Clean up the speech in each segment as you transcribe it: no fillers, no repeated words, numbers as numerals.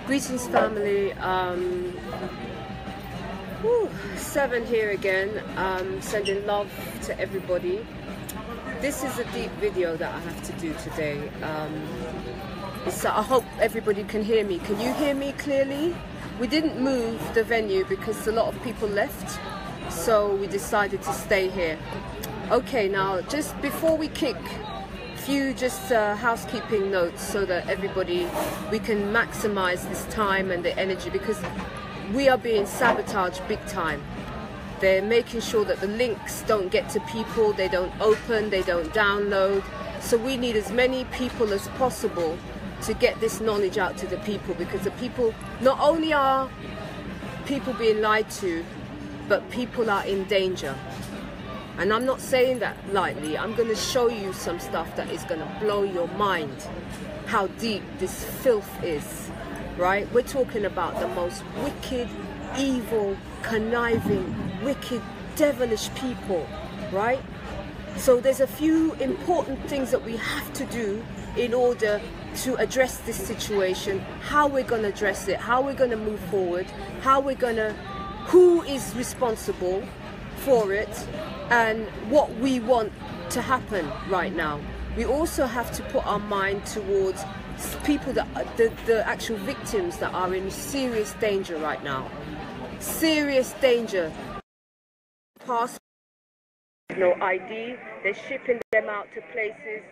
Greetings, family. Seven here again. Sending love to everybody. This is a deep video that I have to do today. So I hope everybody can hear me. Can you hear me clearly? We didn't move the venue because a lot of people left, so we decided to stay here. Okay, now just before we kick, few just housekeeping notes so that we can maximize this time and the energy, because we are being sabotaged big time. They're making sure that the links don't get to people, they don't open, they don't download. So we need as many people as possible to get this knowledge out to the people, because the people, not only are people being lied to, but people are in danger. And I'm not saying that lightly. I'm going to show you some stuff that is going to blow your mind, how deep this filth is, right? We're talking about the most wicked, evil, conniving, wicked, devilish people, right? So there's a few important things that we have to do in order to address this situation, how we're going to address it, how we're going to move forward, who is responsible for it, and what we want to happen right now. We also have to put our mind towards people that the actual victims that are in serious danger right now. Serious danger. Passport, no ID. They're shipping them out to places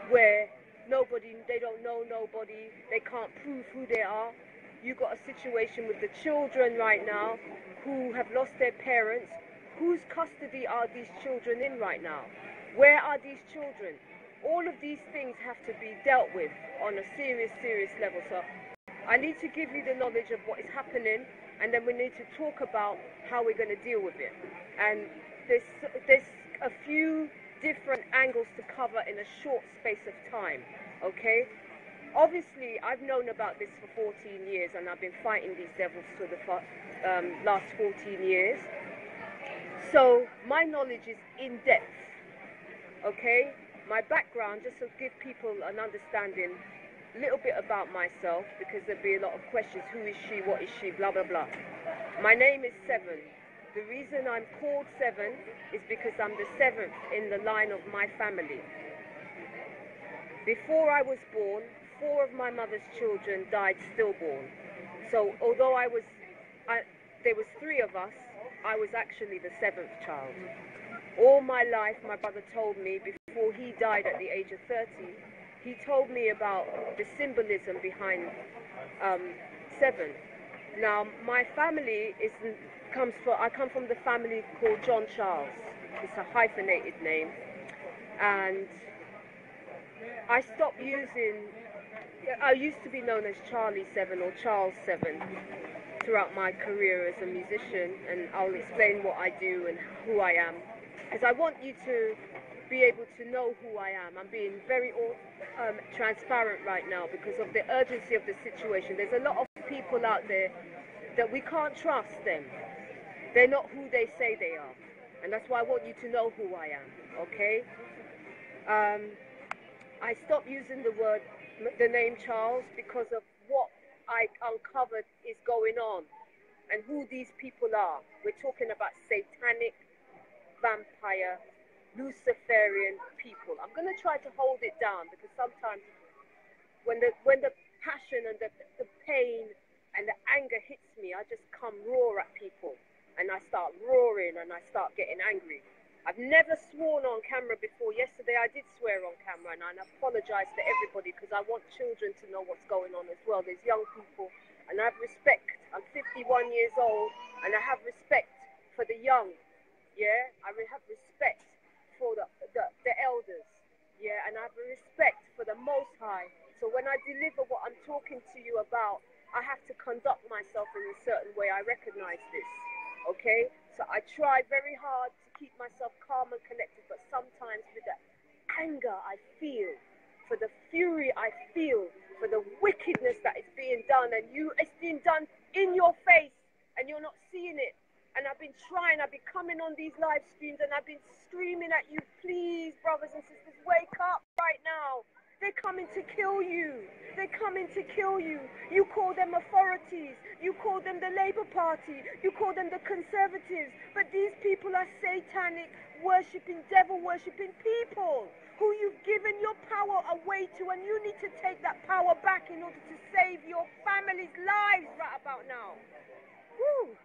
where they don't know nobody. They can't prove who they are. You've got a situation with the children right now who have lost their parents. Whose custody are these children in right now? Where are these children? All of these things have to be dealt with on a serious level. So I need to give you the knowledge of what is happening, and then we need to talk about how we're going to deal with it. And there's a few different angles to cover in a short space of time, okay? Obviously, I've known about this for 14 years, and I've been fighting these devils for the last 14 years. So my knowledge is in depth, okay? My background, just to give people an understanding, a little bit about myself, because there'll be a lot of questions. Who is she? What is she? Blah, blah, blah. My name is Seven. The reason I'm called Seven is because I'm the seventh in the line of my family. Before I was born, 4 of my mother's children died stillborn. So although there was 3 of us, I was actually the 7th child. All my life, my brother told me, before he died at the age of 30, he told me about the symbolism behind 7. Now, my family I come from the family called John Charles. It's a hyphenated name. And I stopped I used to be known as Charlie 7 or Charles 7 throughout my career as a musician, and I'll explain what I do and who I am, because I want you to be able to know who I am. I'm being very transparent right now because of the urgency of the situation. There's a lot of people out there that we can't trust them. They're not who they say they are, and that's why I want you to know who I am, okay? I stopped using the name Charles because of what I uncovered is going on and who these people are. We're talking about satanic, vampire, Luciferian people. I'm going to try to hold it down, because sometimes when the passion and the pain and the anger hits me, I just come roar at people, and I start roaring and I start getting angry. I've never sworn on camera before. Yesterday I did swear on camera, and I apologize to everybody because I want children to know what's going on as well. There's young people, and I have respect. I'm 51 years old, and I have respect for the young, yeah? I have respect for the elders, yeah? And I have respect for the Most High. So when I deliver what I'm talking to you about, I have to conduct myself in a certain way. I recognize this, okay? So I try very hard to keep myself calm and collected, but sometimes with the anger I feel, for the fury I feel, for the wickedness that is being done, and it's being done in your face, and you're not seeing it. And I've been coming on these live streams, and I've been screaming at you, please, brothers and sisters, wake up right now. They're coming to kill you. They're coming to kill you. You call them authorities. You call them the Labour Party. You call them the Conservatives. But these people are satanic, worshipping, devil worshipping people who you've given your power away to, and you need to take that power back in order to save your family's lives right about now. Woo!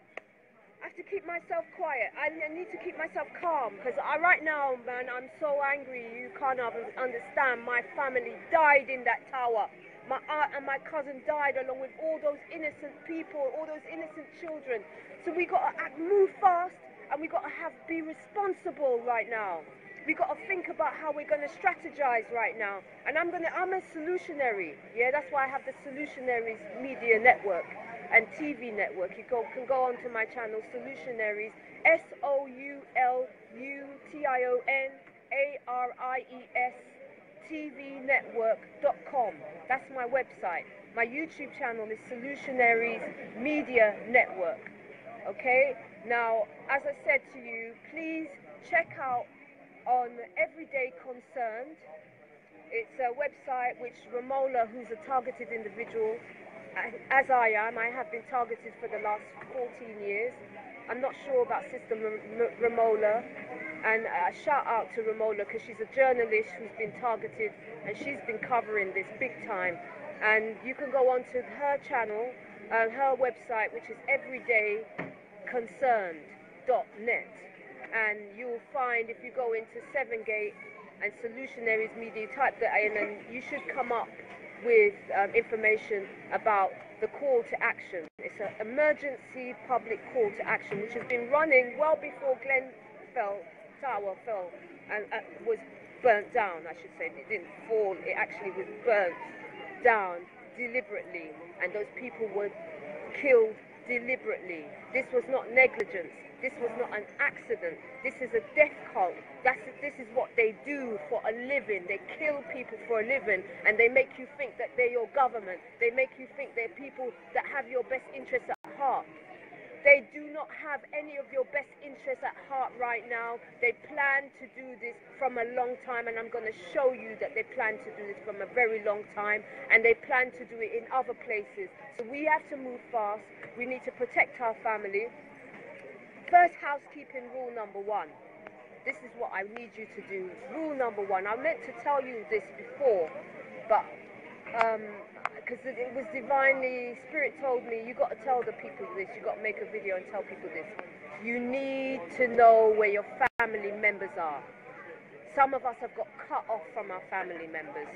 I have to keep myself quiet. I need to keep myself calm, because right now, man, I'm so angry. You can't understand. My family died in that tower. My aunt and my cousin died along with all those innocent people, all those innocent children. So we got to move fast, and we got to be responsible right now. We got to think about how we're going to strategize right now. And I'm a solutionary. Yeah, that's why I have the Solutionaries Media Network and TV network. You can go onto my channel, Solutionaries, SOULUTIONARIES TVnetwork.com. That's my website. My YouTube channel is Solutionaries Media Network. Okay? Now, as I said to you, please check out on Everyday Concerned. It's a website which Romola, who's a targeted individual, as I am, I have been targeted for the last 14 years. I'm not sure about Sister Romola, and shout out to Romola, because she's a journalist who's been targeted, and she's been covering this big time. And you can go on to her channel, her website, which is everydayconcerned.net, and you'll find, if you go into SEVENGATE and Solutionaries Media, type that in, and you should come up with information about the call to action. It's an emergency public call to action, which has been running well before Grenfell Tower fell and was burnt down, I should say. It didn't fall, it actually was burnt down deliberately, and those people were killed deliberately. This was not negligence. This was not an accident. This is a death cult. This is what they do for a living. They kill people for a living, and they make you think that they're your government. They make you think they're people that have your best interests at heart. They do not have any of your best interests at heart right now. They plan to do this from a long time, and I'm going to show you that they plan to do this from a very long time, and they plan to do it in other places. So we have to move fast. We need to protect our family. First housekeeping rule number one. This is what I need you to do. Rule number one. I meant to tell you this before, but because it was divinely, Spirit told me, you got to tell the people this. You got to make a video and tell people this. You need to know where your family members are. Some of us have got cut off from our family members.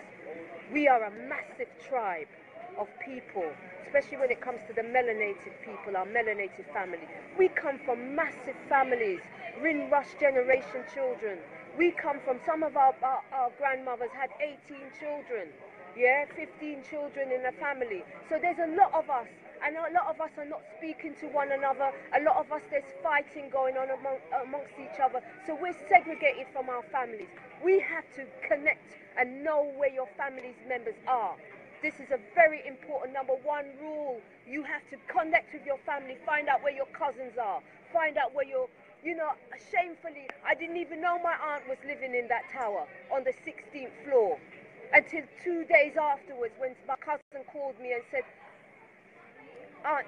We are a massive tribe of people, especially when it comes to the melanated people, our melanated family. We come from massive families, Rinrush generation children. We come from, some of our grandmothers had 18 children, yeah, 15 children in a family. So there's a lot of us, and a lot of us are not speaking to one another. A lot of us, there's fighting going on amongst each other. So we're segregated from our families. We have to connect and know where your family's members are. This is a very important number one rule. You have to connect with your family, find out where your cousins are, find out where your, you know, shamefully, I didn't even know my aunt was living in that tower on the 16th floor until 2 days afterwards, when my cousin called me and said, Aunt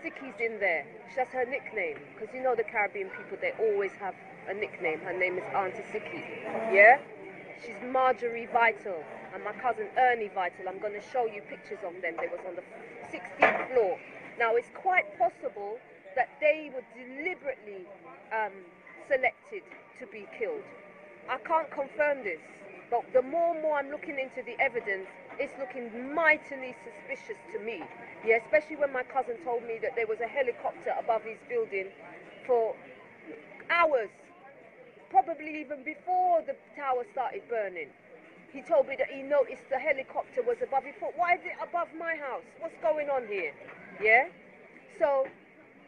Sicky's in there. That's her nickname, because you know the Caribbean people, they always have a nickname. Her name is Auntie Sicky, yeah? She's Marjorie Vital, and my cousin Ernie Vital. I'm going to show you pictures of them. They was on the 16th floor. Now, it's quite possible that they were deliberately selected to be killed. I can't confirm this, but the more and more I'm looking into the evidence, it's looking mightily suspicious to me. Yeah, especially when my cousin told me that there was a helicopter above his building for hours. Probably even before the tower started burning. He told me that he noticed the helicopter was above. He thought, why is it above my house? What's going on here? Yeah? So,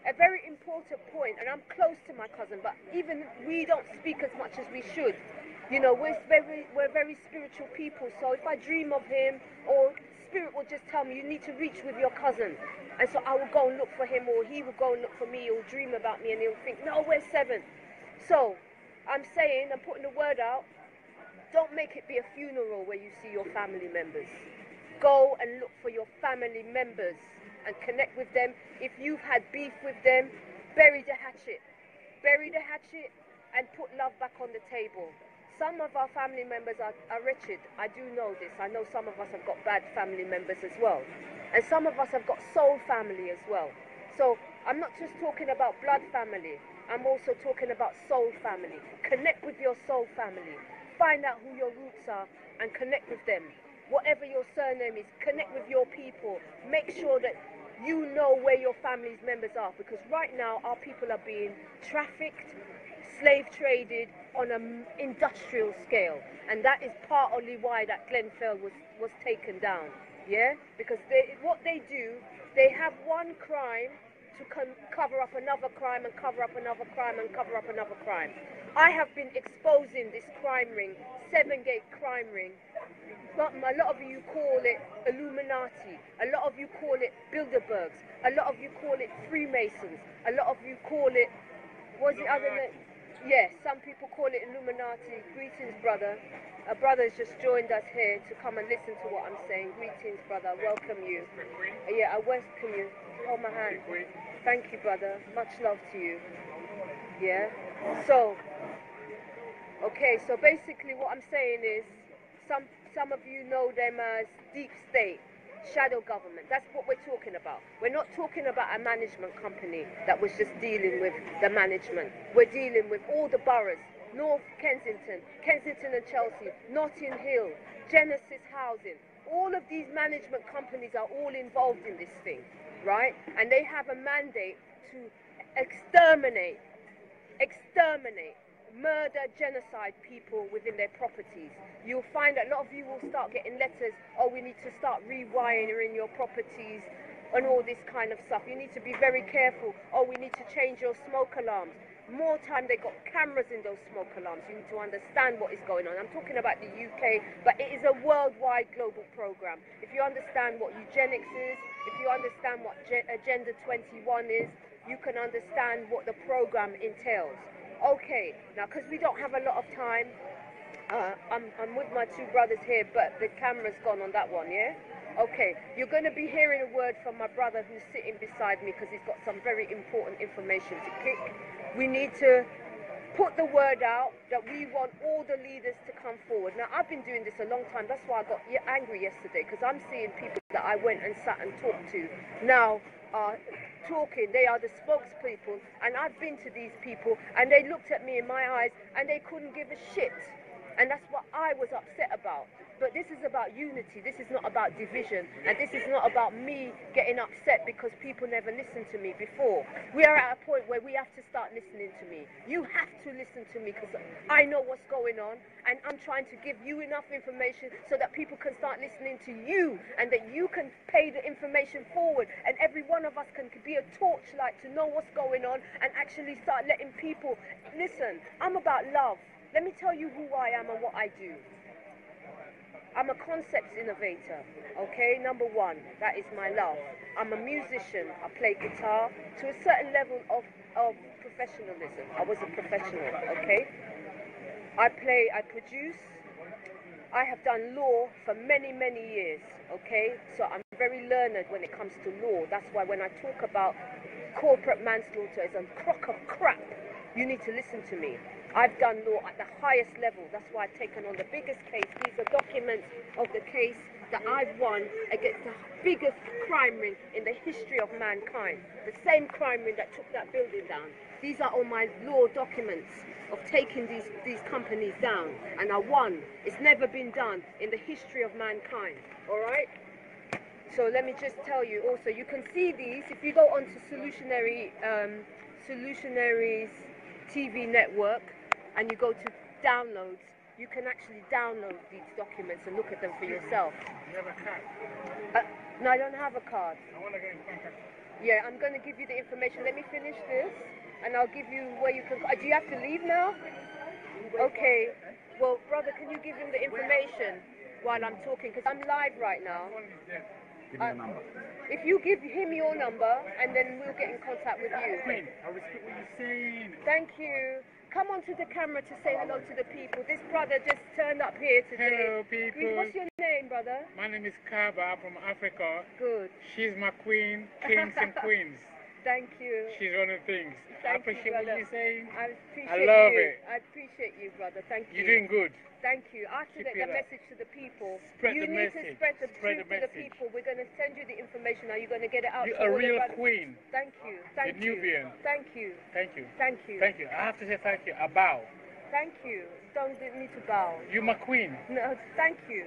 a very important point, and I'm close to my cousin, but even we don't speak as much as we should. You know, we're very spiritual people, so if I dream of him, or Spirit will just tell me, you need to reach with your cousin. And so I will go and look for him, or he will go and look for me. He'll dream about me, and he'll think, no, we're seven. So, I'm saying, I'm putting the word out, Don't make it be a funeral where you see your family members. Go and look for your family members and connect with them. If you've had beef with them, bury the hatchet. Bury the hatchet and put love back on the table. Some of our family members are wretched. I do know this. I know some of us have got bad family members as well. And some of us have got soul family as well. So I'm not just talking about blood family. I'm also talking about soul family. Connect with your soul family. Find out who your roots are and connect with them. Whatever your surname is, connect with your people. Make sure that you know where your family's members are, because right now our people are being trafficked, slave traded on an industrial scale, and that is partly why that Grenfell was taken down. Yeah, because what they do, they have one crime to cover up another crime and cover up another crime and cover up another crime. I have been exposing this crime ring, SEVENGATE crime ring. But a lot of you call it Illuminati, a lot of you call it Bilderbergs, a lot of you call it Freemasons, a lot of you call it, what's the other name? Yes, some people call it Illuminati. Greetings, brother. A brother's just joined us here to come and listen to what I'm saying. Greetings, brother. Welcome you. Yeah, I welcome you. Hold my hand. Thank you, brother. Much love to you. Yeah. So, okay. So basically, what I'm saying is, some of you know them as deep state, shadow government. That's what we're talking about. We're not talking about a management company that was just dealing with the management. We're dealing with all the boroughs, North Kensington, Kensington and Chelsea, Notting Hill, Genesis Housing. All of these management companies are all involved in this thing, right? And they have a mandate to exterminate, murder, genocide people within their properties. You'll find that a lot of you will start getting letters, oh, we need to start rewiring your properties and all this kind of stuff. You need to be very careful. Oh, we need to change your smoke alarms. More time, they got cameras in those smoke alarms. You need to understand what is going on. I'm talking about the UK, but it is a worldwide global program. If you understand what eugenics is, if you understand what Agenda 21 is, you can understand what the program entails. Okay, now because we don't have a lot of time, I'm with my two brothers here, but the camera's gone on that one, yeah? Okay, you're going to be hearing a word from my brother who's sitting beside me because he's got some very important information to kick. We need to put the word out that we want all the leaders to come forward. Now, I've been doing this a long time. That's why I got angry yesterday, because I'm seeing people that I went and sat and talked to now are talking. They are the spokespeople, and I've been to these people, and they looked at me in my eyes, and they couldn't give a shit. And that's what I was upset about. But this is about unity. This is not about division. And this is not about me getting upset because people never listened to me before. We are at a point where we have to start listening to me. You have to listen to me because I know what's going on. And I'm trying to give you enough information so that people can start listening to you and that you can pay the information forward. And every one of us can be a torchlight to know what's going on and actually start letting people listen. I'm about love. Let me tell you who I am and what I do. I'm a concepts innovator, okay? Number one, that is my love. I'm a musician. I play guitar to a certain level of professionalism. I was a professional, okay? I produce. I have done law for many, many years, okay? So I'm very learned when it comes to law. That's why when I talk about corporate manslaughter as a crock of crap, you need to listen to me. I've done law at the highest level. That's why I've taken on the biggest case. These are documents of the case that I've won against the biggest crime ring in the history of mankind. The same crime ring that took that building down. These are all my law documents of taking these companies down. And I won. It's never been done in the history of mankind. All right? So let me just tell you also, you can see these if you go onto Solutionaries TV network and you go to downloads, you can actually download these documents and look at them for yourself. You have a card? No, I don't have a card. I want to get in contact. Yeah, I'm going to give you the information. Let me finish this and I'll give you where you can... Do you have to leave now? Okay. Well, brother, can you give him the information while I'm talking? Because I'm live right now. Give me your number. If you give him your number and then we'll get in contact with you. Queen, I respect what you're saying. Thank you. come onto the camera to say hello to the people. This brother just turned up here today. Hello, people. What's your name, brother? My name is Kaba from Africa. Good. She's my queen, kings and queens. Thank you. She's one of the things. I appreciate what you're saying. I appreciate I love you. it. I appreciate you, brother. Thank you. You're doing good. Thank you. I have to Keep get it the up. message to the people. Spread you the need to message. spread the Spread truth the to the message. people. We're going to send you the information. Are you going to get it out You're to a all the real brothers? queen. Thank you. Thank The you. Nubian. Thank you. Thank you. Thank you. Thank you. I have to say thank you. I bow. Thank you. Don't need to bow. You're my queen. No, thank you.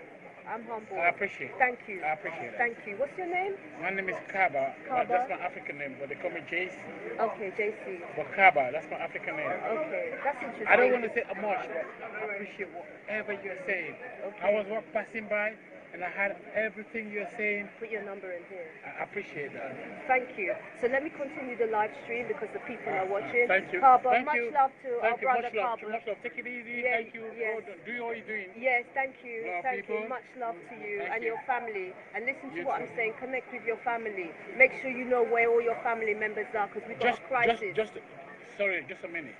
I'm humble. I appreciate it. Thank you. I appreciate it. Thank you. What's your name? My name is Kaba. Kaba? That's my African name, but they call me JC. Okay, JC. But Kaba, that's my African name. Okay, that's interesting. I don't want to say much, but I appreciate whatever you're saying. Okay. I was passing by and I had everything you're saying. Put your number in here. I appreciate that. Thank you. So let me continue the live stream because the people are watching. Thank you. Kaba, Thank much you. love to our Thank you. brother Much love. Kaba. Much love. Take it easy. Yeah, Thank you. yes. Do what you're doing. Yes, thank you. Love Thank you. people. Much love to you Thank and you. your family. And listen to You what too. I'm saying. Connect with your family. Make sure you know where all your family members are because we've got a crisis. Sorry, just a minute.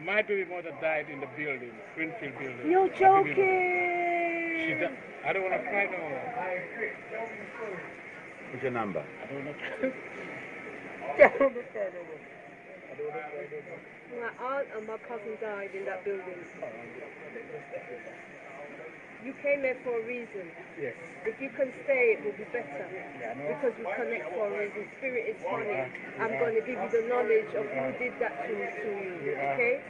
My baby mother died in the building, Grenfell building. You're My baby mother. joking. She died. I don't want to cry no more. What's your number? I don't want to cry. I don't want to cry no more. I don't want to cry no more. My aunt and my cousin died in that building. You came here for a reason. Yes. If you can stay, it will be better. Yeah, I know. Because we connect for a reason. Spirit is funny. I'm going to give you the knowledge of who did that to you. Okay?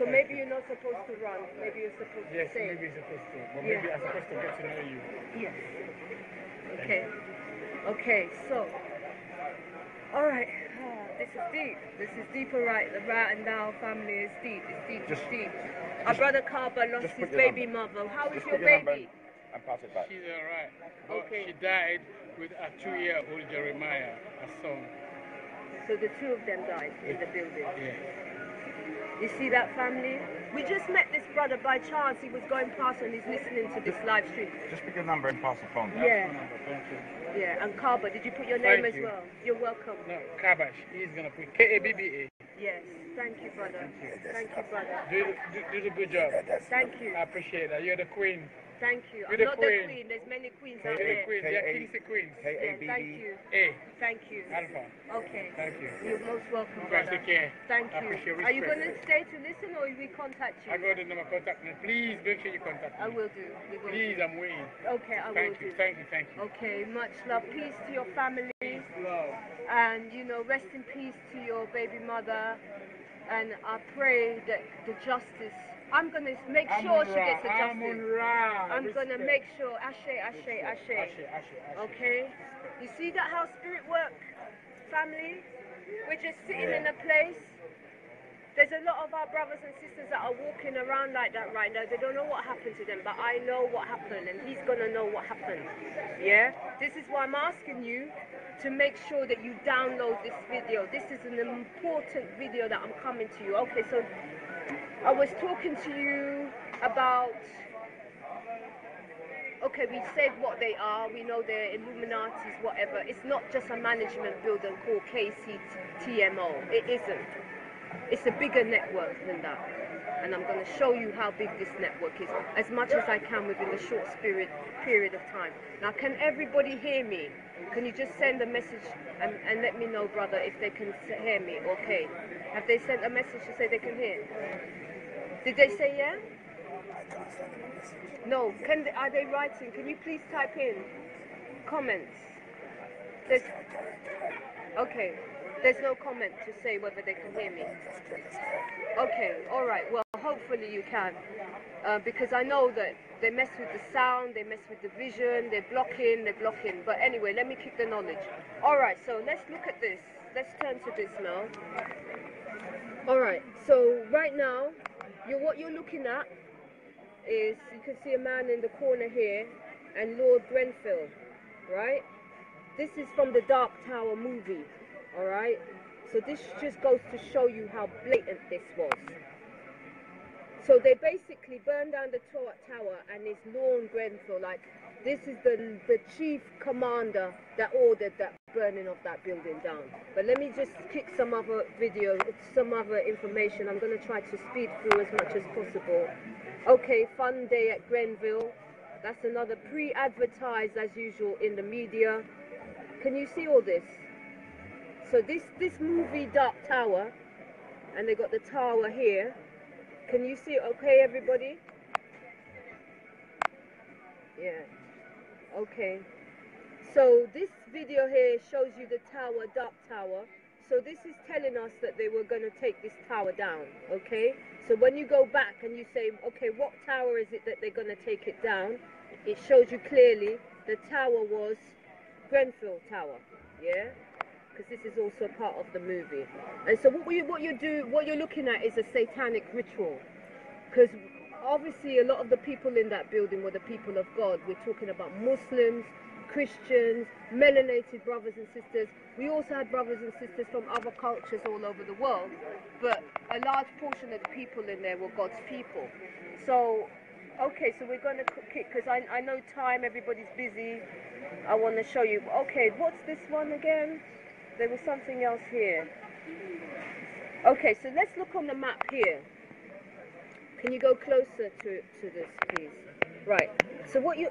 So maybe you're not supposed to run. Maybe you're supposed to Yes, stay. maybe you're supposed to. But Yeah. maybe I'm supposed to get to know you. Yes. Okay. Okay, so. Alright. This is deep. This is deeper, right? The Rat and Dow family is deep. It's deep. It's deep. Our brother Kaba lost his baby mother. How is your baby? And pass it back. She's alright. But Okay. she died with a 2-year-old Jeremiah, a son. So the two of them died in the building. Yeah. You see that family? We just met this brother by chance. He was going past and he's listening to this live stream. Just pick your number and pass the phone. Yeah. Thank you. Yeah, and Kaba, did you put your name Thank as you. well? You're welcome. No, Kabash. He's going to put K-A-B-B-A. Yes, thank you, brother. Thank you, brother. Do the good job. Thank you. I appreciate that. You're the queen. Thank you. You're I'm the not queen. the queen. There's many queens out You're the there. queen. You're kings and queens. Yeah, thank you. A. Thank you. Alpha. Okay. Thank you. You're most welcome, You guys brother. take care. Thank I you. appreciate your Are you going respect. to stay to listen or will we contact you? I got the number. Contact me. Please make sure you contact me. I will do. We will Please, do. I'm waiting. Okay, I will Thank do. you. Thank you. Thank you. Okay, much love. Peace to your family. Love. And, you know, rest in peace to your baby mother. And I pray that the justice, I'm going to make sure she gets the justice. I'm going to make sure. Ashe, ashe, ashe. Okay? You see that how spirit work, family? We're just sitting in a place. There's a lot of our brothers and sisters that are walking around like that right now. They don't know what happened to them, but I know what happened, and he's going to know what happened. Yeah? This is why I'm asking you to make sure that you download this video. This is an important video that I'm coming to you. Okay, so I was talking to you about... Okay, we said what they are. We know they're Illuminatis, whatever. It's not just a management building called KCTMO. It isn't. It's a bigger network than that. And I'm going to show you how big this network is, as much as I can within a short period of time. Now, can everybody hear me? Can you just send a message and let me know, brother, if they can hear me? Okay. Have they sent a message to say they can hear? Did they say yeah? No. Are they writing? Can you please type in comments? Okay. There's no comment to say whether they can hear me. Okay, all right. Well, hopefully you can. Because I know that they mess with the sound, they mess with the vision, they're blocking. But anyway, let me keep the knowledge. All right, so let's look at this. Let's turn to this now. All right, so right now, what you're looking at is, you can see a man in the corner here, and Lord Grenfell, right? This is from the Dark Tower movie. All right, so this just goes to show you how blatant this was. So they basically burned down the tower and it's Lord Grenfell, like This is the chief commander that ordered that burning of that building down. But let me just kick some other video, some other information. I'm going to try to speed through as much as possible. Okay, fun day at Grenfell. That's another pre-advertised as usual in the media. Can you see all this? So this movie Dark Tower, and they got the tower here. Can you see it okay, everybody? Yeah. Okay. So this video here shows you the tower, Dark Tower. So this is telling us that they were going to take this tower down, okay? So when you go back and you say, okay, what tower is it that they're going to take it down? It shows you clearly the tower was Grenfell Tower, yeah? Because this is also part of the movie. And so what you're looking at is a satanic ritual. Because obviously a lot of the people in that building were the people of God. We're talking about Muslims, Christians, melanated brothers and sisters. We also had brothers and sisters from other cultures all over the world, but a large portion of the people in there were God's people. So, okay, so we're going to kick, because I know time, everybody's busy. I want to show you. Okay, what's this one again? There was something else here. Okay, so let's look on the map here. Can you go closer to this, please? Right, so what you...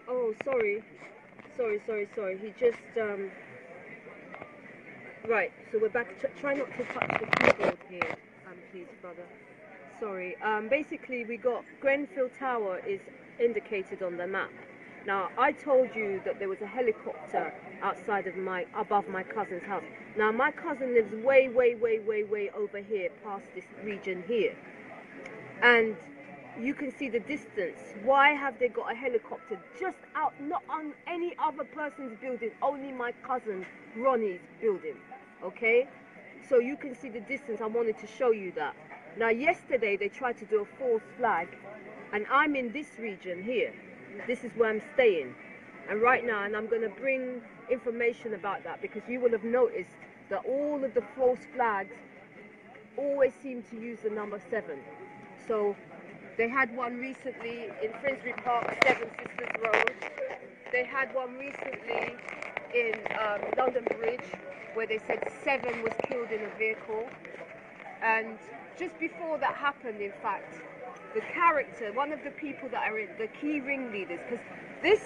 Oh, sorry. Sorry. He just, right, so we're back. Try not to touch the keyboard here, please, brother. Sorry. Basically, we got Grenfell Tower is indicated on the map. Now, I told you that there was a helicopter outside of above my cousin's house. Now, my cousin lives way over here, past this region here. And you can see the distance. Why have they got a helicopter just out, not on any other person's building, only my cousin Ronnie's building, okay? So you can see the distance. I wanted to show you that. Now, yesterday they tried to do a false flag, and I'm in this region here. This is where I'm staying. And right now, and I'm going to bring information about that, because you will have noticed that all of the false flags always seem to use the number 7. So they had one recently in Finsbury Park, 7 Sisters Road. They had one recently in London Bridge, where they said 7 was killed in a vehicle. And just before that happened, in fact, the character, one of the people that are in, the key ringleaders, because this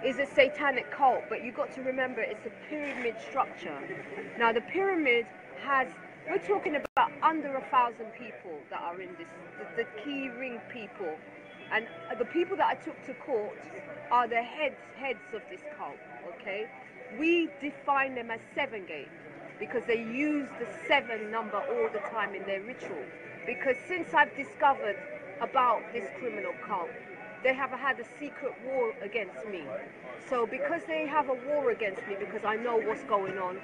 is a satanic cult, but you've got to remember it's a pyramid structure. Now the pyramid has, we're talking about under 1,000 people that are in this, the key ring people. And the people that I took to court are the heads of this cult, okay? We define them as SEVENGATE because they use the 7 number all the time in their ritual. Because since I've discovered about this criminal cult, they have had a secret war against me. So because they have a war against me, because I know what's going on,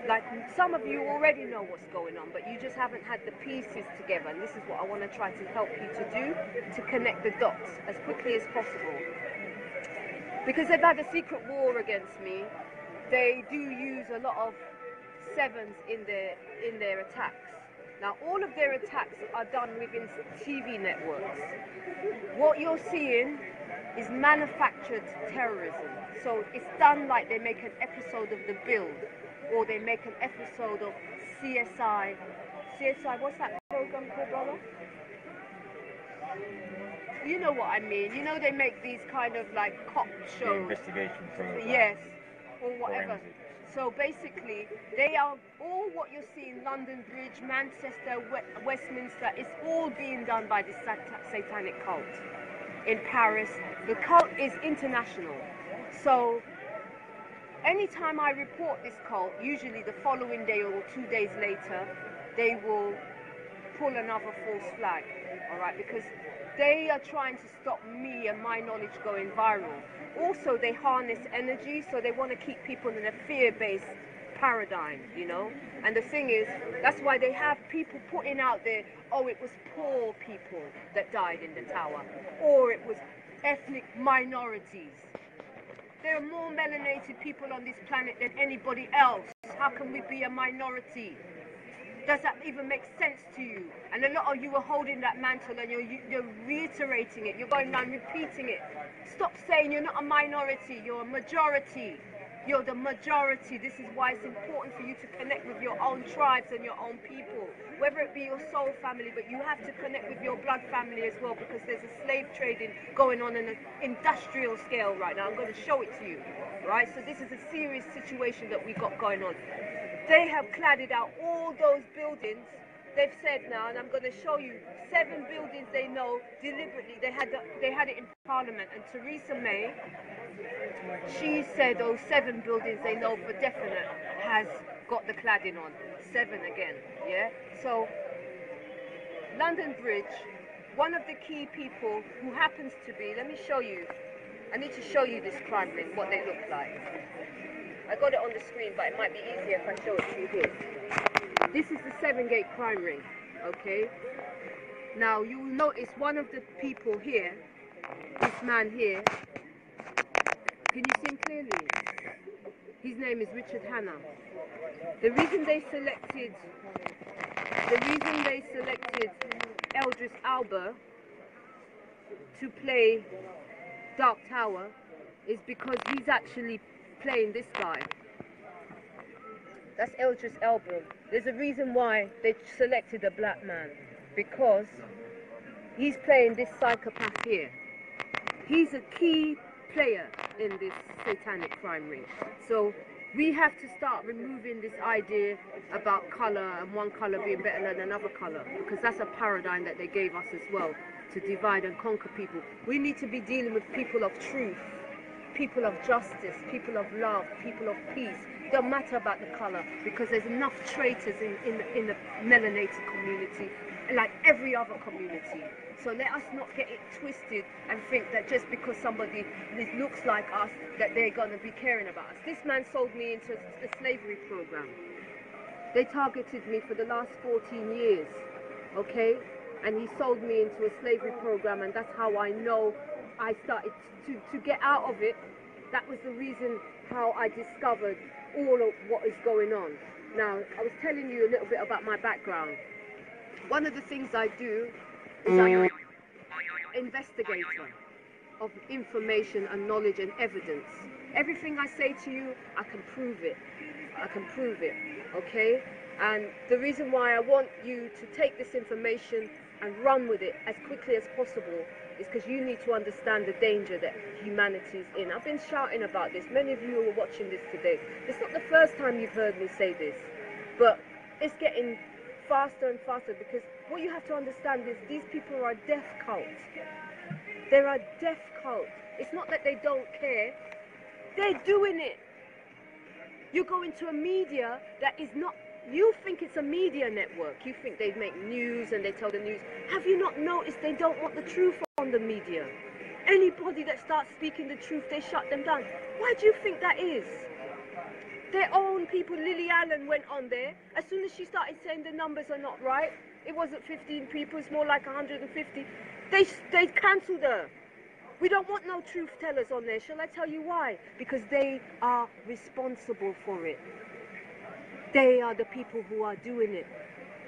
like some of you already know what's going on, but you just haven't had the pieces together. And this is what I want to try to help you to do, to connect the dots as quickly as possible. Because they've had a secret war against me, they do use a lot of 7s in their attacks. Now, all of their attacks are done within TV networks. What you're seeing is manufactured terrorism. So it's done like they make an episode of The Build, or they make an episode of CSI. CSI, what's that program called, brother? You know what I mean. You know they make these kind of like cop shows. The investigation program. Yes, or whatever. Forensic. So basically, they are all what you see in London Bridge, Manchester, Westminster. It's all being done by this satanic cult in Paris. The cult is international. So anytime I report this cult, usually the following day or 2 days later, they will pull another false flag, all right? Because they are trying to stop me and my knowledge going viral. Also, they harness energy, so they want to keep people in a fear-based paradigm, you know? And the thing is, that's why they have people putting out there, oh, it was poor people that died in the tower, or it was ethnic minorities. There are more melanated people on this planet than anybody else. How can we be a minority? Does that even make sense to you? And a lot of you are holding that mantle and you're reiterating it. You're going around repeating it. Stop saying you're not a minority, you're a majority. You're the majority. This is why it's important for you to connect with your own tribes and your own people, whether it be your soul family, but you have to connect with your blood family as well, because there's a slave trading going on in an industrial scale right now. I'm going to show it to you, right? So this is a serious situation that we got going on. They have cladded out all those buildings. They've said now, and I'm going to show you 7 buildings they know deliberately. They had it in Parliament, and Theresa May, she said those 7 buildings they know for definite has got the cladding on. 7 again, yeah? So, London Bridge, one of the key people who happens to be, let me show you, I need to show you this crime ring, what they look like. I got it on the screen, but it might be easier if I show it to you here. This is the SEVENGATE crime ring, okay? Now, you will notice one of the people here, this man here, can you see him clearly? His name is Richard Hanna. The reason they selected Eldris Alba to play Dark Tower is because he's actually playing this guy. That's Eldris Elba. There's a reason why they selected a black man, because he's playing this psychopath here. He's a key player in this satanic crime ring. So we have to start removing this idea about colour and one colour being better than another colour, because that's a paradigm that they gave us as well, to divide and conquer people. We need to be dealing with people of truth, people of justice, people of love, people of peace. Don't matter about the colour, because there's enough traitors in the melanated community, like every other community. So let us not get it twisted and think that just because somebody looks like us, that they're going to be caring about us. This man sold me into a slavery program. They targeted me for the last 14 years, okay? And he sold me into a slavery program, and that's how I know I started to get out of it. That was the reason how I discovered all of what is going on. Now, I was telling you a little bit about my background. One of the things I do is I'm an investigator of information and knowledge and evidence. Everything I say to you, I can prove it. I can prove it, okay? And the reason why I want you to take this information and run with it as quickly as possible is because you need to understand the danger that humanity is in. I've been shouting about this. Many of you are watching this today. It's not the first time you've heard me say this, but it's getting faster and faster, because what you have to understand is these people are a death cult. They're a death cult. It's not that they don't care. They're doing it. You go into a media that is not, you think it's a media network. You think they make news and they tell the news. Have you not noticed they don't want the truth on the media? Anybody that starts speaking the truth, they shut them down. Why do you think that is? Their own people. Lily Allen went on there. As soon as she started saying the numbers are not right, it wasn't 15 people, it's more like 150. They cancelled her. We don't want no truth tellers on there. Shall I tell you why? Because they are responsible for it. They are the people who are doing it.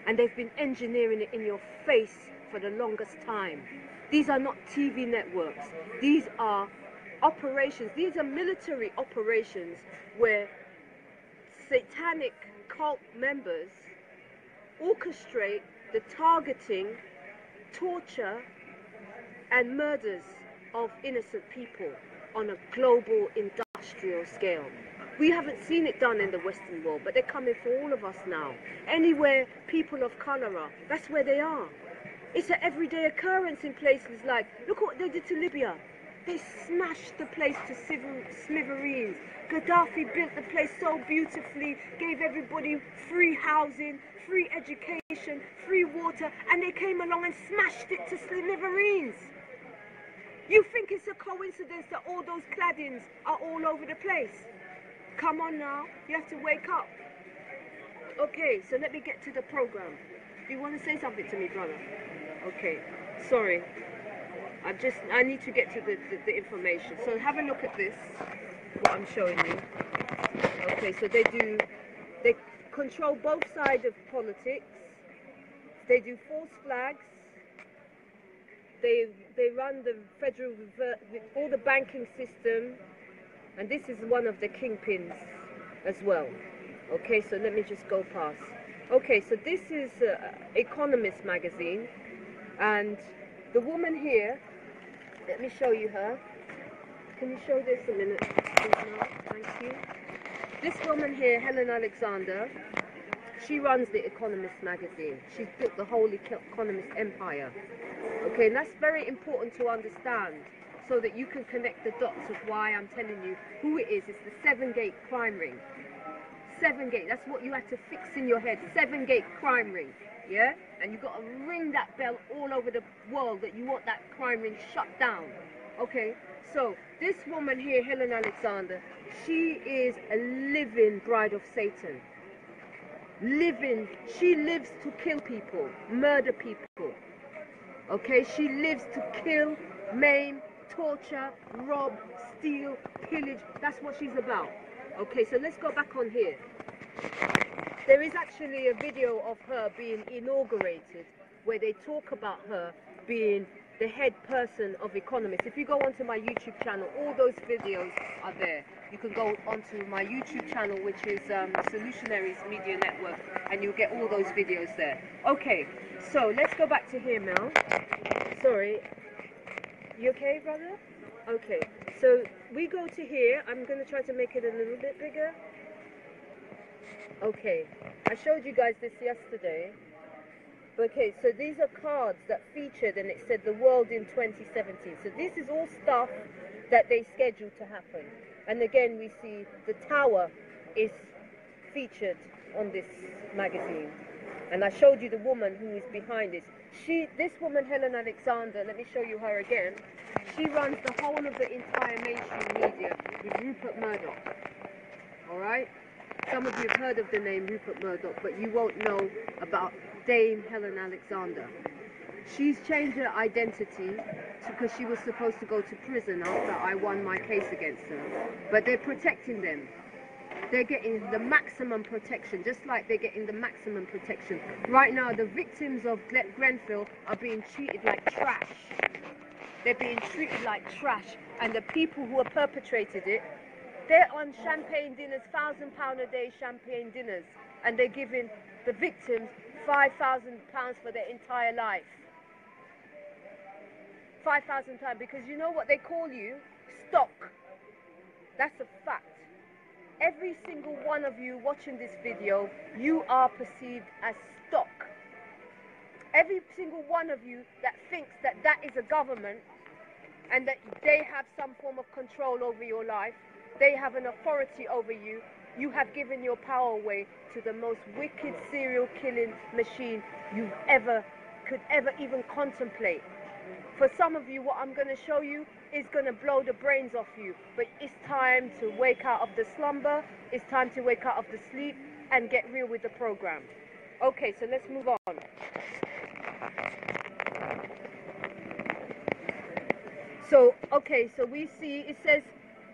And they've been engineering it in your face for the longest time. These are not TV networks. These are operations. These are military operations where satanic cult members orchestrate the targeting, torture, and murders of innocent people on a global industrial scale. We haven't seen it done in the Western world, but they're coming for all of us now. Anywhere people of colour are, that's where they are. It's an everyday occurrence in places like, look what they did to Libya. They smashed the place to smithereens. Gaddafi built the place so beautifully, gave everybody free housing, free education, free water, and they came along and smashed it to smithereens. You think it's a coincidence that all those claddings are all over the place? Come on now, you have to wake up. Okay, so let me get to the program. Do you want to say something to me, brother? Okay, sorry. I need to get to the information. So have a look at this, what I'm showing you. Okay, so they control both sides of politics. They do false flags. They run the federal reserve, all the banking system, and this is one of the kingpins as well. Okay, so let me just go past. Okay, so this is Economist magazine, and the woman here, let me show you her. Can you show this a minute, please, now? Thank you. This woman here, Helen Alexander, she runs the Economist magazine. She's built the whole Economist empire. Okay, and that's very important to understand, so that you can connect the dots of why I'm telling you who it is. It's the SEVENGATE crime ring. SEVENGATE, that's what you have to fix in your head. SEVENGATE crime ring, yeah? And you've got to ring that bell all over the world that you want that crime ring shut down. Okay, so this woman here, Helen Alexander, she is a living bride of Satan. Living, she lives to kill people, murder people. Okay, she lives to kill, maim, torture, rob, steal, pillage. That's what she's about. Okay, so let's go back on here. There is actually a video of her being inaugurated where they talk about her being the head person of Economist. If you go onto my YouTube channel, all those videos are there. You can go onto my YouTube channel, which is Solutionaries Media Network, and you'll get all those videos there. Okay, so let's go back to here now. Sorry. You okay, brother? Okay, so we go to here. I'm going to try to make it a little bit bigger. Okay, I showed you guys this yesterday. Okay, so these are cards that featured, and it said the world in 2017. So this is all stuff that they scheduled to happen. And again, we see the tower is featured on this magazine. And I showed you the woman who is behind this. This woman, Helen Alexander, let me show you her again. She runs the whole of the entire mainstream media with Rupert Murdoch. All right? Some of you have heard of the name Rupert Murdoch, but you won't know about Dame Helen Alexander. She's changed her identity because she was supposed to go to prison after I won my case against her. But they're protecting them. They're getting the maximum protection, just like they're getting the maximum protection. Right now, the victims of Grenfell are being treated like trash. They're being treated like trash. And the people who have perpetrated it, they're on champagne dinners, £1,000 a day champagne dinners. And they're giving the victims £5,000 for their entire life. £5,000, because you know what they call you? Stock. That's a fact. Every single one of you watching this video, you are perceived as stock. Every single one of you that thinks that that is a government and that they have some form of control over your life, they have an authority over you, you have given your power away to the most wicked serial killing machine you could ever even contemplate. For some of you, what I'm going to show you is going to blow the brains off you. But it's time to wake out of the slumber. It's time to wake out of the sleep and get real with the program. Okay, so let's move on. So, okay, so we see it says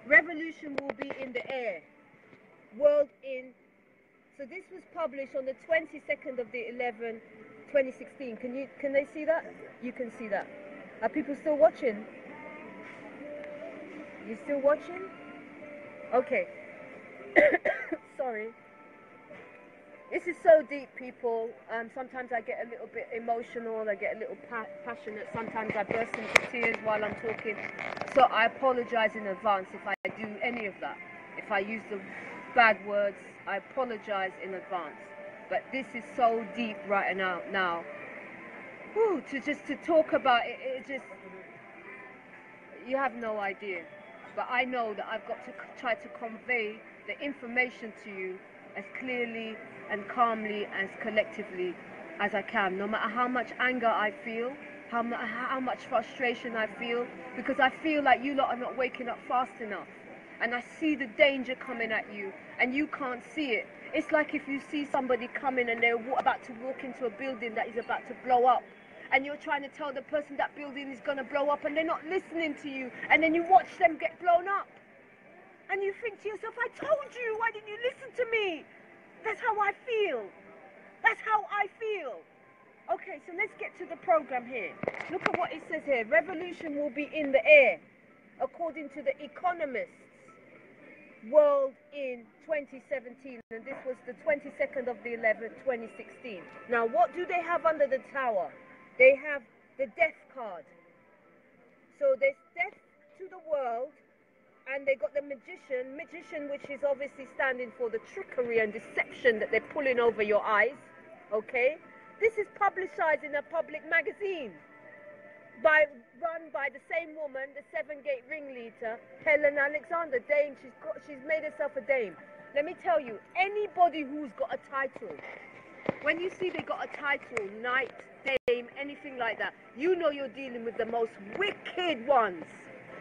revolution will be in the air. World in. So this was published on the 22nd of the 11th, 2016. Can they see that? You can see that. Are people still watching? You still watching? Okay. Sorry. This is so deep, people. Sometimes I get a little bit emotional. I get a little passionate. Sometimes I burst into tears while I'm talking. So I apologize in advance if I do any of that. If I use the bad words, I apologize in advance. But this is so deep right now. Whew, to talk about it, it just, you have no idea. But I know that I've got to try to convey the information to you as clearly and calmly, as collectively as I can. No matter how much anger I feel, how much frustration I feel, because I feel like you lot are not waking up fast enough. And I see the danger coming at you, and you can't see it. It's like if you see somebody coming and they're about to walk into a building that is about to blow up, and you're trying to tell the person that building is going to blow up, and they're not listening to you, and then you watch them get blown up. And you think to yourself, I told you, why didn't you listen to me? That's how I feel. That's how I feel. Okay, so let's get to the program here. Look at what it says here. Revolution will be in the air, according to The Economist's World in 2017. And this was the 22nd of the 11th, 2016. Now, what do they have under the tower? They have the death card. So there's death to the world, and they got the magician, which is obviously standing for the trickery and deception that they're pulling over your eyes, okay? This is publicized in a public magazine, run by the same woman, the SEVENGATE ringleader, Helen Alexander, Dame. She's made herself a dame. Let me tell you, anybody who's got a title, when you see they got a title, knight, dame, anything like that, you know you're dealing with the most wicked ones.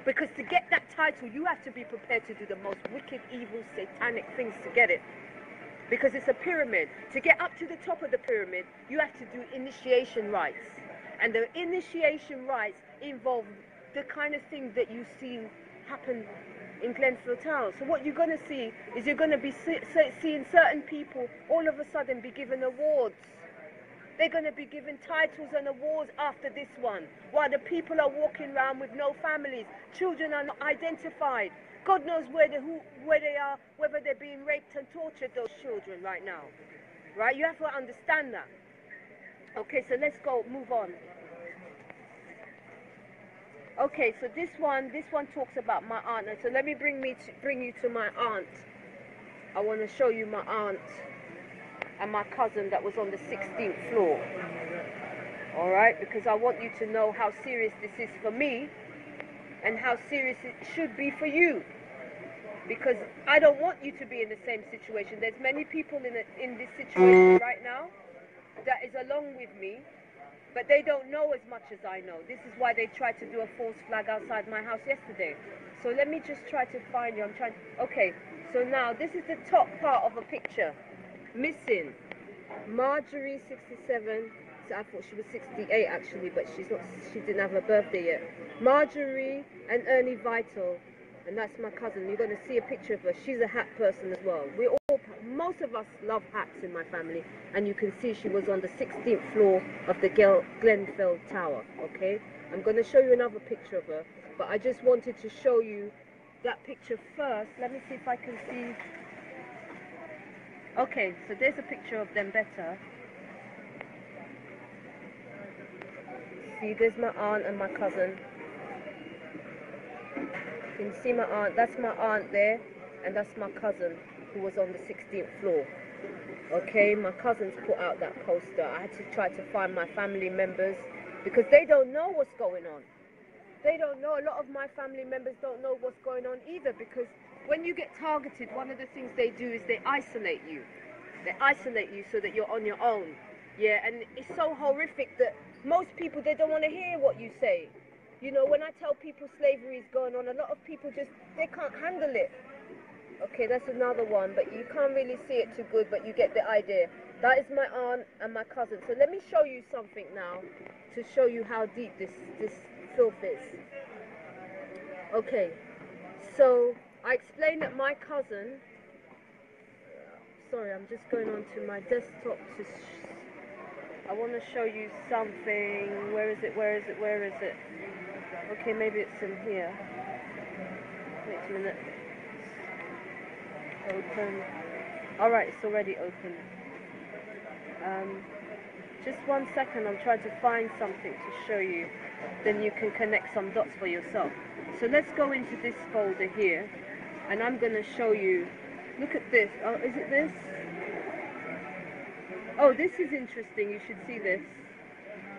Because to get that title, you have to be prepared to do the most wicked, evil, satanic things to get it. Because it's a pyramid. To get up to the top of the pyramid, you have to do initiation rites. And the initiation rites involve the kind of thing that you've seen happen in Grenfell Tower. So what you're going to see is you're going to be seeing certain people all of a sudden be given awards. They're going to be given titles and awards after this one, while the people are walking around with no families. Children are not identified. God knows where they are, whether they're being raped and tortured, those children right now. Right? You have to understand that. Okay, so let's go, move on. Okay, so this one talks about my aunt. And so let me bring you to my aunt. I want to show you my aunt and my cousin that was on the 16th floor. All right, because I want you to know how serious this is for me and how serious it should be for you. Because I don't want you to be in the same situation. There's many people in this situation right now that is along with me, but they don't know as much as I know. This is why they tried to do a false flag outside my house yesterday. So let me just try to find you. Okay, so now this is the top part of a picture. Missing Marjorie, 67. So I thought she was 68 actually, but she didn't have her birthday yet. Marjorie and Ernie Vital, and that's my cousin. You're going to see a picture of her. She's a hat person as well. Most of us love hats in my family, and you can see she was on the 16th floor of the Grenfell Tower. Okay, I'm going to show you another picture of her, but I just wanted to show you that picture first. Let me see if I can see. Okay, so there's a picture of them better. See, there's my aunt and my cousin. You can see my aunt. That's my aunt there, and that's my cousin who was on the 16th floor. Okay, my cousins put out that poster. I had to try to find my family members because they don't know what's going on. They don't know. A lot of my family members don't know what's going on either, because when you get targeted, one of the things they do is they isolate you. They isolate you so that you're on your own. Yeah, and it's so horrific that most people, they don't want to hear what you say. You know, when I tell people slavery is going on, a lot of people they can't handle it. Okay, that's another one, but you can't really see it too good, but you get the idea. That is my aunt and my cousin. So let me show you something now to show you how deep this filth is. Okay, so I explained that my cousin, sorry, I'm just going on to my desktop I want to show you something. Where is it? Okay, maybe it's in here. Wait a minute. Open. Alright, it's already open. Just 1 second, I'm trying to find something to show you. Then you can connect some dots for yourself. So let's go into this folder here, and I'm going to show you. Look at this. Oh, is it this? Oh, this is interesting. You should see this.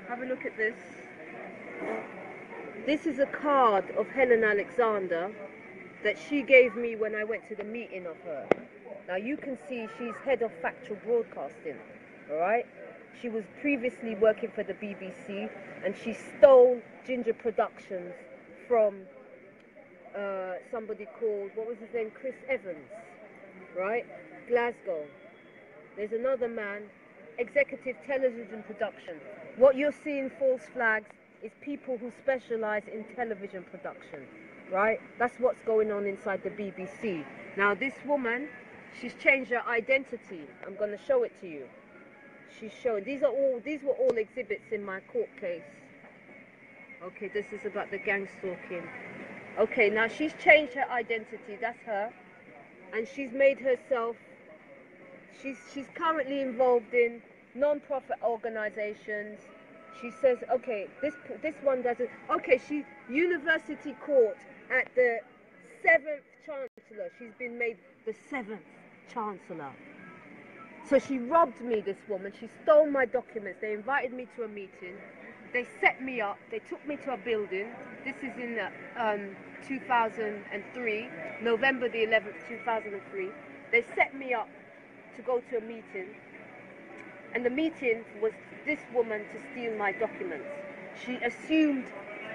Have a look at this. This is a card of Helen Alexander that she gave me when I went to the meeting of her. Now you can see she's head of factual broadcasting, alright? She was previously working for the BBC, and she stole Ginger Productions from somebody called, what was his name, Chris Evans, right? Glasgow. There's another man, Executive Television Production. What you're seeing false flags is people who specialize in television production, right? That's what's going on inside the BBC. Now this woman, She's changed her identity. I'm going to show it to you. She's showing, these were all exhibits in my court case. Okay, this is about the gang stalking. Okay, now she's changed her identity, that's her. And she's made herself, she's currently involved in non-profit organizations. She says, okay, this one doesn't, okay, she, University Court at the 7th Chancellor. She's been made the 7th Chancellor. So she robbed me, this woman. She stole my documents. They invited me to a meeting. They set me up. They took me to a building. This is in 2003, November the 11th, 2003. They set me up to go to a meeting. And the meeting was this woman to steal my documents. She assumed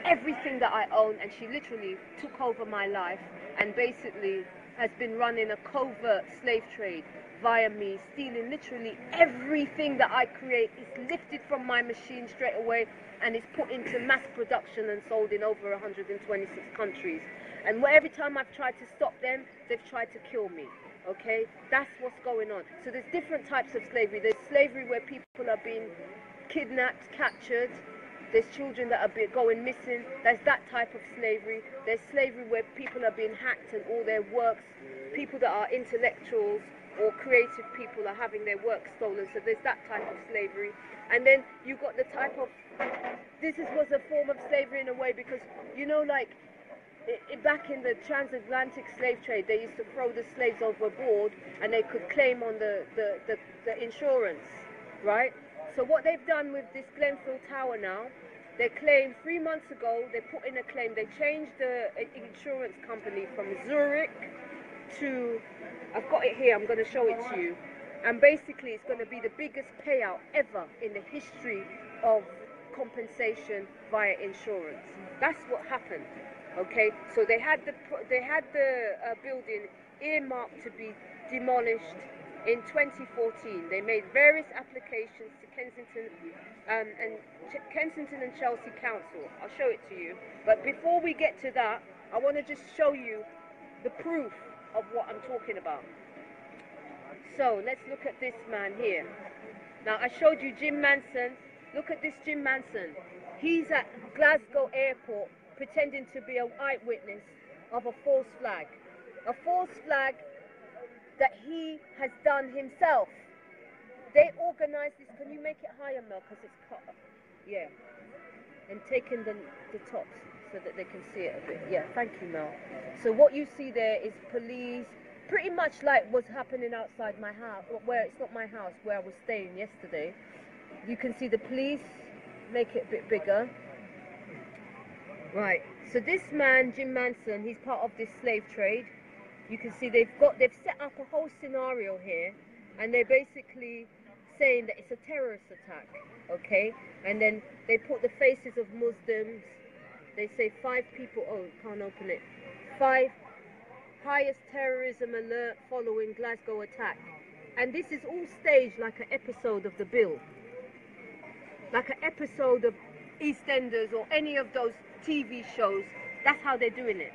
everything that I own, and she literally took over my life and basically has been running a covert slave trade via me, stealing literally everything that I create. Is lifted from my machine straight away and is put into mass production and sold in over 126 countries. And every time I've tried to stop them, they've tried to kill me. Okay, that's what's going on. So there's different types of slavery. There's slavery where people are being kidnapped, captured. There's children that are going missing. There's that type of slavery. There's slavery where people are being hacked and all their works, people that are intellectuals or creative people are having their work stolen. So there's that type of slavery. And then you've got the type of, was a form of slavery in a way, because, you know, like, back in the transatlantic slave trade, they used to throw the slaves overboard and they could claim on the insurance, right? So what they've done with this Grenfell Tower now, they claimed 3 months ago, they put in a claim, they changed the insurance company from Zurich to, I've got it here, I'm going to show it to you. And basically it's going to be the biggest payout ever in the history of compensation via insurance. That's what happened. Okay, so they had the building earmarked to be demolished in 2014. They made various applications to Kensington and Chelsea Council. I'll show it to you. But before we get to that, I want to just show you the proof of what I'm talking about. So let's look at this man here. Now I showed you Jim Manson. Look at this Jim Manson. He's at Glasgow Airport, pretending to be an eyewitness of a false flag. A false flag that he has done himself. They organized this. Can you make it higher, Mel? Because it's cut. Yeah. And taking the tops so that they can see it a bit. Yeah, thank you, Mel. So what you see there is police, pretty much like what's happening outside my house, where it's not my house, where I was staying yesterday. You can see the police, make it a bit bigger. Right, so this man, Jim Manson, he's part of this slave trade. You can see they've set up a whole scenario here, and they're basically saying that it's a terrorist attack, okay? And then they put the faces of Muslims. They say 5 people, oh, can't open it. 5 highest terrorism alert following Glasgow attack. And this is all staged like an episode of The Bill. Like an episode of EastEnders or any of those TV shows. That's how they're doing it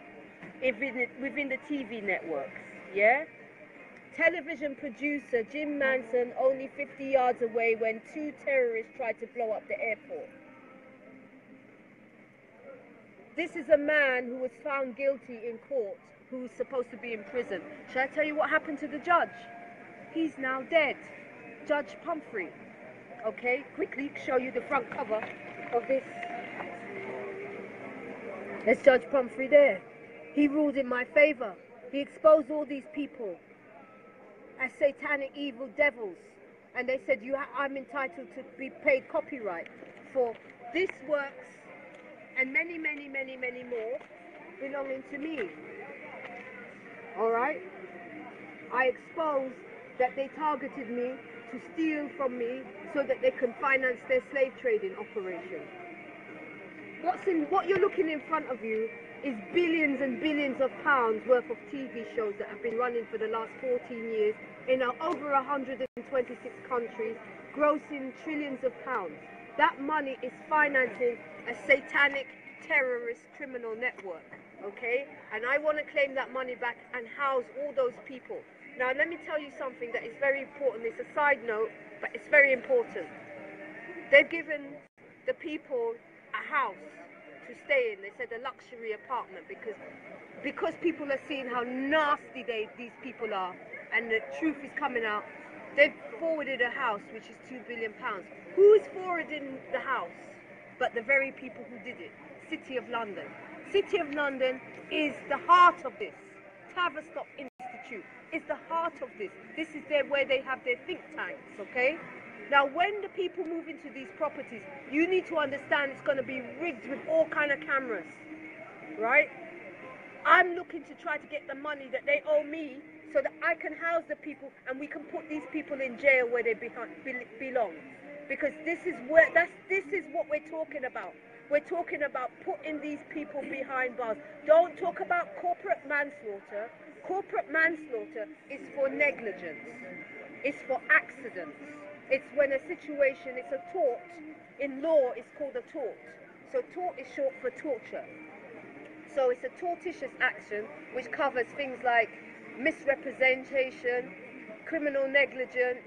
within the TV networks. Yeah. Television producer Jim Manson only 50 yards away when 2 terrorists tried to blow up the airport. This is a man who was found guilty in court, who's supposed to be in prison. Shall I tell you what happened to the judge? He's now dead. Judge Pumphrey. Okay, quickly show you the front cover of this. There's Judge Pumphrey there. He ruled in my favor. He exposed all these people as satanic evil devils. And they said, I'm entitled to be paid copyright for this works and many, many, many, many more belonging to me. All right? I exposed that they targeted me to steal from me so that they can finance their slave trading operation. What you're looking in front of you is billions and billions of pounds worth of TV shows that have been running for the last 14 years in over 126 countries, grossing trillions of pounds. That money is financing a satanic terrorist criminal network, okay? And I want to claim that money back and house all those people. Now, let me tell you something that is very important. It's a side note, but it's very important. They've given the people a house to stay in. They said a luxury apartment because people are seeing how nasty these people are, and the truth is coming out. They've forwarded a house which is £2 billion. Who is forwarding the house but the very people who did it? City of London. City of London is the heart of this. Tavistock Institute is the heart of this. This is where they have their think tanks, okay? Now, when the people move into these properties, you need to understand it's going to be rigged with all kind of cameras, right? I'm looking to try to get the money that they owe me so that I can house the people and we can put these people in jail where they belong. Because this is what we're talking about. We're talking about putting these people behind bars. Don't talk about corporate manslaughter. Corporate manslaughter is for negligence. It's for accidents. It's when a situation, it's a tort. In law, it's called a tort. So tort is short for torture. So it's a tortious action which covers things like misrepresentation, criminal negligence,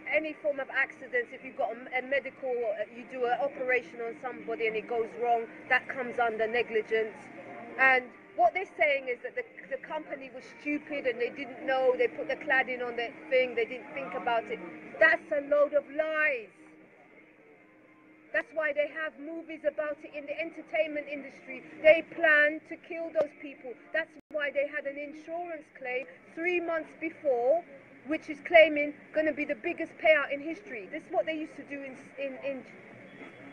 any form of accidents. If you've got a medical, you do an operation on somebody and it goes wrong, that comes under negligence. And what they're saying is that the company was stupid and they didn't know, they put the cladding on their thing, they didn't think about it. That's a load of lies. That's why they have movies about it in the entertainment industry. They plan to kill those people. That's why they had an insurance claim 3 months before, which is claiming going to be the biggest payout in history. This is what they used to do in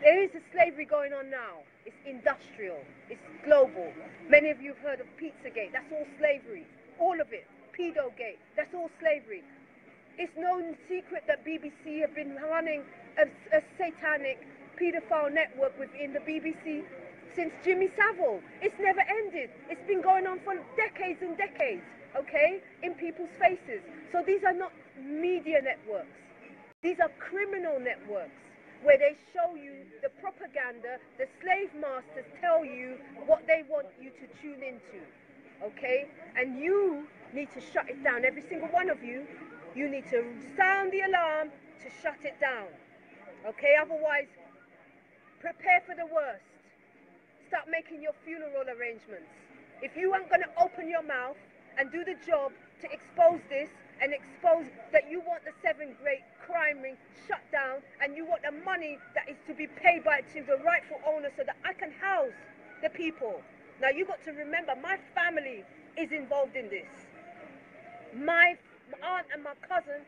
there is a slavery going on now. It's industrial. It's global. Many of you have heard of Pizzagate. That's all slavery. All of it. Pedogate. That's all slavery. It's no secret that BBC have been running a satanic paedophile network within the BBC since Jimmy Savile. It's never ended. It's been going on for decades and decades, okay, in people's faces. So these are not media networks. These are criminal networks where they show you the propaganda. The slave masters tell you what they want you to tune into, okay? And you need to shut it down. Every single one of you, you need to sound the alarm to shut it down, okay? Otherwise, prepare for the worst. Start making your funeral arrangements. If you aren't going to open your mouth and do the job to expose this and expose that you want the 7-Gate crime ring shut down and you want the money that is to be paid to the rightful owner so that I can house the people. Now, you got to remember, my family is involved in this. My aunt and my cousin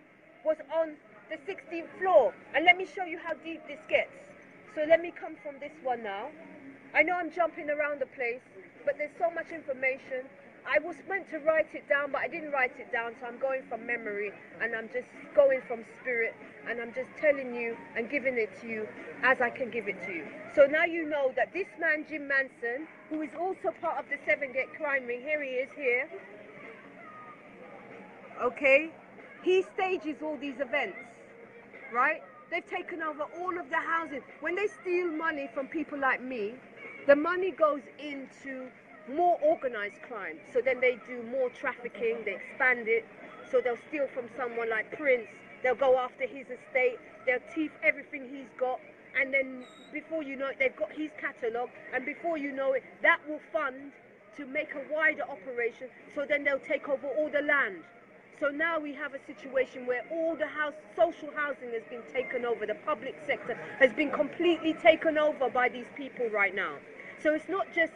was on the 16th floor. And let me show you how deep this gets. So let me come from this one now. I know I'm jumping around the place, but there's so much information. I was meant to write it down, but I didn't write it down, so I'm going from memory, and I'm just going from spirit, and I'm just telling you and giving it to you as I can give it to you. So now you know that this man, Jim Manson, who is also part of the 7-Gate crime ring, here he is, here, okay, he stages all these events, right? They've taken over all of the housing. When they steal money from people like me, the money goes into more organized crime. So then they do more trafficking, they expand it. So they'll steal from someone like Prince, they'll go after his estate, they'll thief everything he's got, and then before you know it, they've got his catalogue, and before you know it, that will fund to make a wider operation, so then they'll take over all the land. So now we have a situation where all the social housing has been taken over, the public sector has been completely taken over by these people right now. So it's not just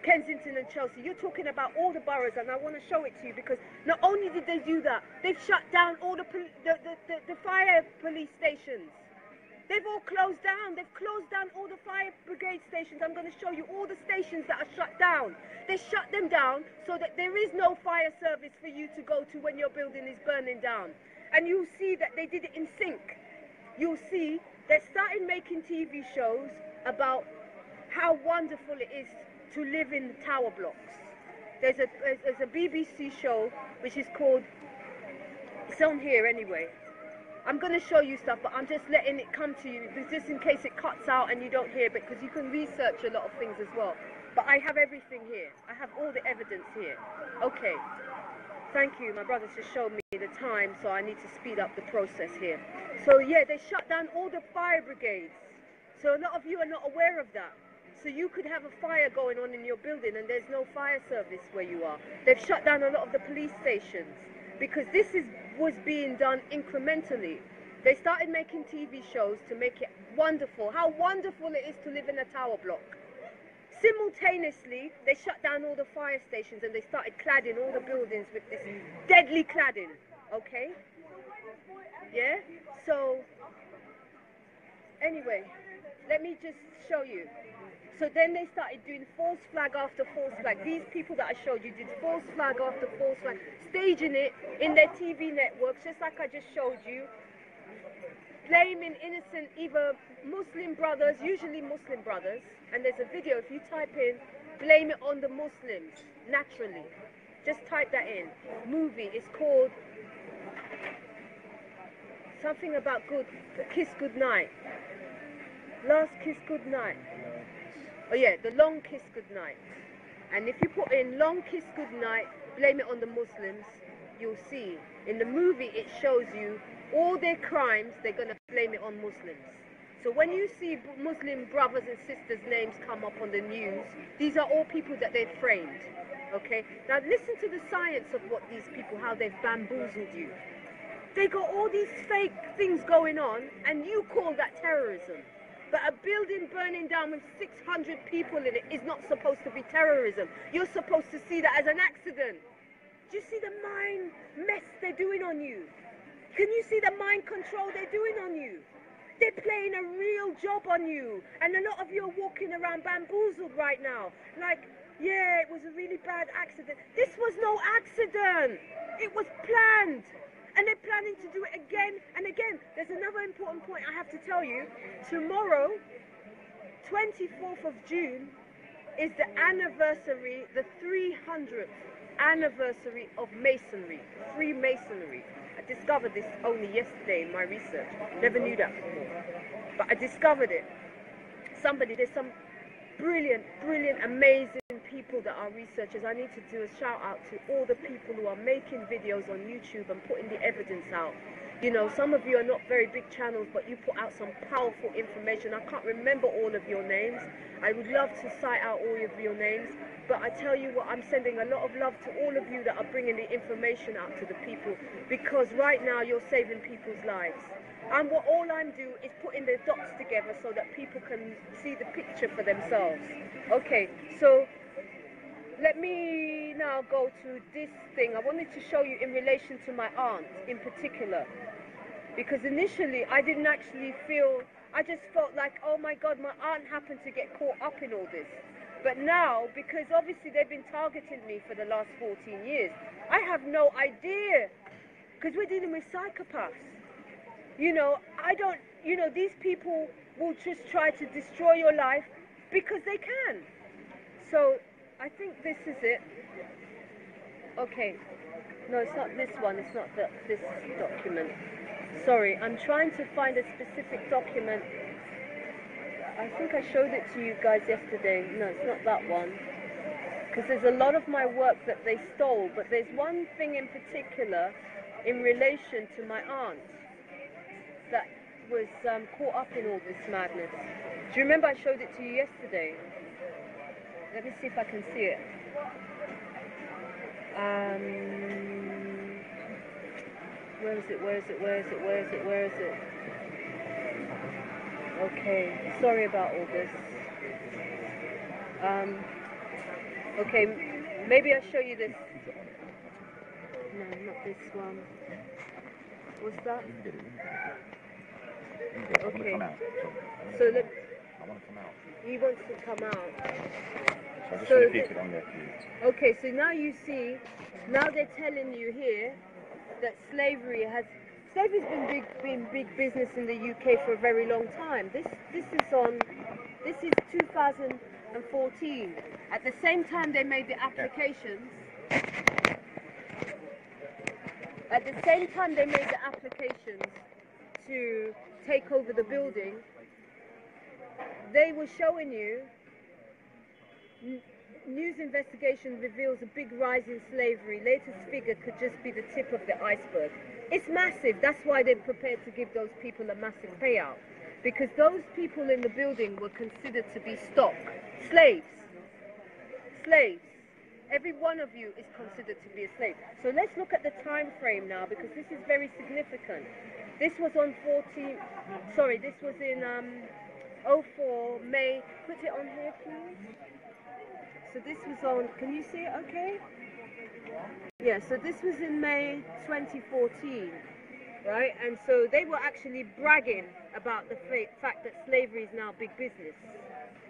Kensington and Chelsea, you're talking about all the boroughs, and I want to show it to you because not only did they do that, they've shut down all the fire police stations. They've all closed down. They've closed down all the fire brigade stations. I'm going to show you all the stations that are shut down. They shut them down so that there is no fire service for you to go to when your building is burning down. And you'll see that they did it in sync. You'll see they started making TV shows about how wonderful it is to live in the tower blocks. There's a BBC show which is called, it's on here anyway. I'm going to show you stuff, but I'm just letting it come to you just in case it cuts out and you don't hear it, because you can research a lot of things as well. But I have everything here. I have all the evidence here. Okay. Thank you. My brother's just showed me the time, so I need to speed up the process here. So yeah, they shut down all the fire brigades. So a lot of you are not aware of that. So you could have a fire going on in your building and there's no fire service where you are. They've shut down a lot of the police stations because this was being done incrementally. They started making TV shows to make it wonderful, how wonderful it is to live in a tower block. Simultaneously, they shut down all the fire stations and they started cladding all the buildings with this deadly cladding, okay? Yeah? So, anyway, let me just show you. So then they started doing false flag after false flag. These people that I showed you did false flag after false flag, staging it in their TV networks, just like I just showed you, blaming innocent either Muslim brothers, usually Muslim brothers, and there's a video, if you type in, blame it on the Muslims, naturally. Just type that in. Movie, it's called something about kiss goodnight. Last kiss goodnight. Oh yeah, the long kiss goodnight. And if you put in long kiss goodnight, blame it on the Muslims, you'll see. In the movie, it shows you all their crimes, they're going to blame it on Muslims. So when you see Muslim brothers and sisters' names come up on the news, these are all people that they've framed. Okay? Now listen to the science of what these people, how they've bamboozled you. They got all these fake things going on, and you call that terrorism. But a building burning down with 600 people in it is not supposed to be terrorism. You're supposed to see that as an accident. Do you see the mind mess they're doing on you? Can you see the mind control they're doing on you? They're playing a real job on you. And a lot of you are walking around bamboozled right now. Like, yeah, it was a really bad accident. This was no accident. It was planned. And they're planning to do it again and again. There's another important point I have to tell you. Tomorrow, 24th of June, is the anniversary, the 300th anniversary of Masonry, Freemasonry. I discovered this only yesterday in my research. Never knew that before. But I discovered it. There's some brilliant, amazing people that are researchers. I need to do a shout out to all the people who are making videos on YouTube and putting the evidence out. You know, some of you are not very big channels, but you put out some powerful information. I can't remember all of your names. I would love to cite out all of your names, but I tell you what, I'm sending a lot of love to all of you that are bringing the information out to the people, because right now you're saving people's lives. And all I'm doing is putting the dots together so that people can see the picture for themselves. Okay, so let me now go to this thing. I wanted to show you in relation to my aunt in particular. Because initially I didn't actually feel, I just felt like, oh my God, my aunt happened to get caught up in all this. But now, because obviously they've been targeting me for the last 14 years, I have no idea. Because we're dealing with psychopaths. You know, these people will just try to destroy your life because they can. So, I think this is it. Okay. No, it's not this one. It's not this document. Sorry, I'm trying to find a specific document. I think I showed it to you guys yesterday. No, it's not that one. Because there's a lot of my work that they stole. But there's one thing in particular in relation to my aunt that was caught up in all this madness. Do you remember I showed it to you yesterday? Let me see if I can see it. Where is it? Okay, sorry about all this. Okay, maybe I'll show you this. No, not this one. What's that? Okay. So look. I want to come out. He wants to come out. So I just want to keep it on there for you. Okay, so now you see, now they're telling you here that slavery's been big business in the UK for a very long time. This is 2014. At the same time they made the applications. At the same time they made the applications to take over the building, they were showing you news investigation reveals a big rise in slavery. Latest figure could just be the tip of the iceberg. It's massive. That's why they're prepared to give those people a massive payout. Because those people in the building were considered to be stock. Slaves. Slaves. Every one of you is considered to be a slave. So let's look at the time frame now, because this is very significant. This was on this was in 04 May. Put it on here, please. So this was on, can you see it okay? Yeah, so this was in May 2014, right? And so they were actually bragging about the fact that slavery is now big business,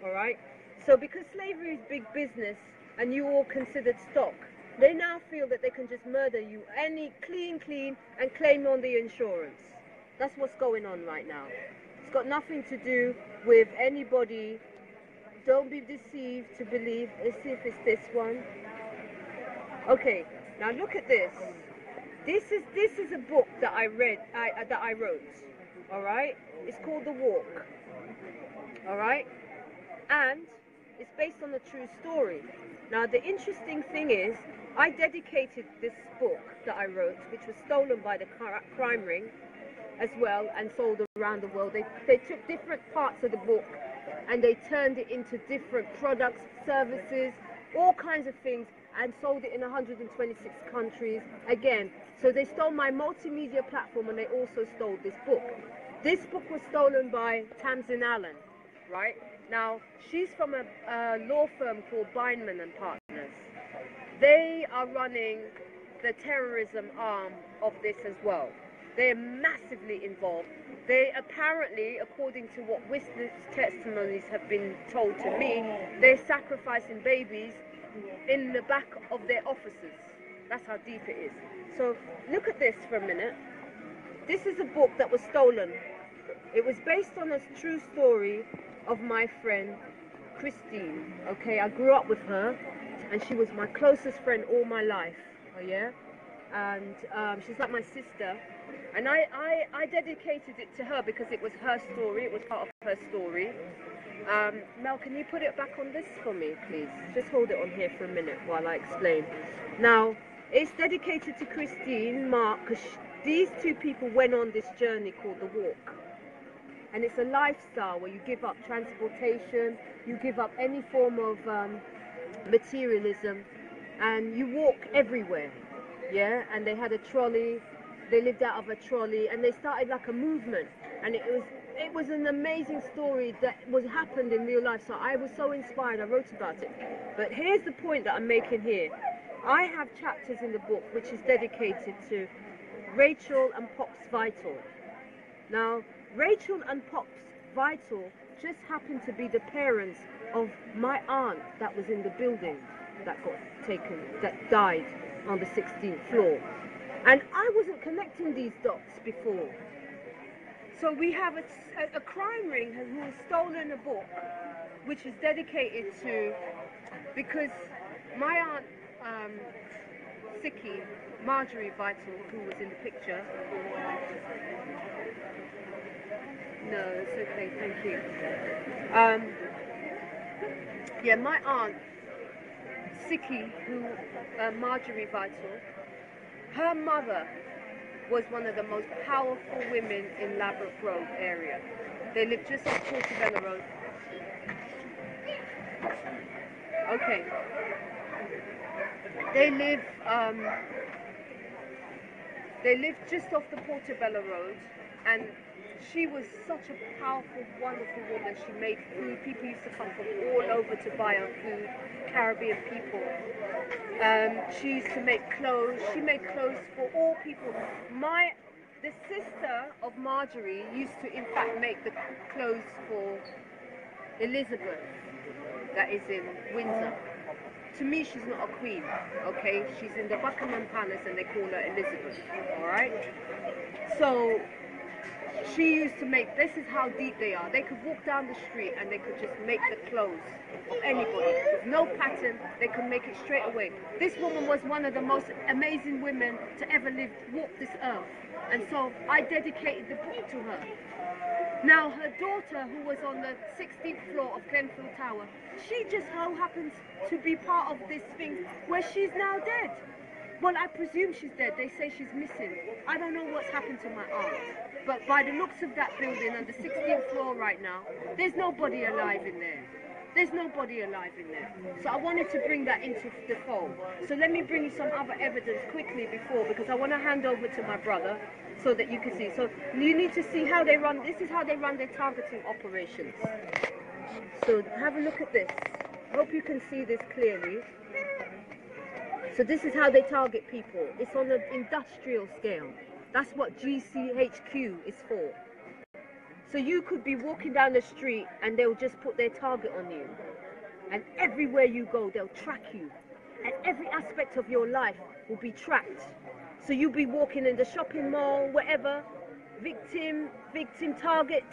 all right? So because slavery is big business and you all considered stock, they now feel that they can just murder you clean and claim on the insurance. That's what's going on right now. It's got nothing to do with anybody. Don't be deceived to believe. Let's see if it's this one. Okay, now look at this. This is a book that I read, that I wrote. All right, it's called The Walk. All right, and it's based on a true story. Now the interesting thing is, I dedicated this book that I wrote, which was stolen by the crime ring, as well, and sold around the world. They took different parts of the book and they turned it into different products, services, all kinds of things, and sold it in 126 countries again. So they stole my multimedia platform and they also stole this book. This book was stolen by Tamsin Allen, right? Now, she's from a law firm called Bindman and Partners. They are running the terrorism arm of this as well. They're massively involved. They apparently, according to what witness testimonies have been told to me, they're sacrificing babies in the back of their offices. That's how deep it is. So look at this for a minute. This is a book that was stolen. It was based on a true story of my friend Christine. Okay, I grew up with her and she was my closest friend all my life. Oh yeah? And she's like my sister. And I dedicated it to her because it was her story. It was part of her story. Mel, can you put it back on this for me, please? Just hold it on here for a minute while I explain. Now, it's dedicated to Christine, Mark, because these two people went on this journey called The Walk. And it's a lifestyle where you give up transportation, you give up any form of materialism, and you walk everywhere. Yeah, and they had a trolley. They lived out of a trolley, and they started like a movement. And it was an amazing story that happened in real life. So I was so inspired. I wrote about it. But here's the point that I'm making here. I have chapters in the book which is dedicated to Rachel and Pop's Vital. Now, Rachel and Pop's Vital just happened to be the parents of my aunt that was in the building that got taken, that died on the 16th floor. And I wasn't connecting these dots before. So we have a crime ring who has stolen a book which is dedicated to, because my aunt, Siki, Marjorie Vital, who was in the picture. No, it's okay, thank you. Yeah, my aunt, Siki, Marjorie Vital, her mother was one of the most powerful women in Ladbroke Grove area. They lived just off Portobello Road. Okay. They lived just off the Portobello Road, and she was such a powerful, wonderful woman. She made food. People used to come from all over to buy her food, Caribbean people. She used to make clothes. She made clothes for all people. The sister of Marjorie used to, in fact, make the clothes for Elizabeth, that is in Windsor. To me, she's not a queen, okay? She's in the Buckingham Palace and they call her Elizabeth, all right? So She used to make, this is how deep they are. They could walk down the street and they could just make the clothes of anybody. With no pattern, they could make it straight away. This woman was one of the most amazing women to ever walk this earth. And so I dedicated the book to her. Now her daughter, who was on the 16th floor of Grenfell Tower, she just so happens to be part of this thing where she's now dead. Well, I presume she's dead. They say she's missing. I don't know what's happened to my aunt. But by the looks of that building on the 16th floor right now, there's nobody alive in there. There's nobody alive in there. So I wanted to bring that into the fold. So let me bring you some other evidence quickly before, because I want to hand over to my brother so that you can see. So you need to see how they run. This is how they run their targeting operations. So have a look at this. I hope you can see this clearly. So this is how they target people. It's on an industrial scale. That's what GCHQ is for. So you could be walking down the street and they'll just put their target on you. And everywhere you go, they'll track you. And every aspect of your life will be tracked. So you'll be walking in the shopping mall, wherever, victim, target.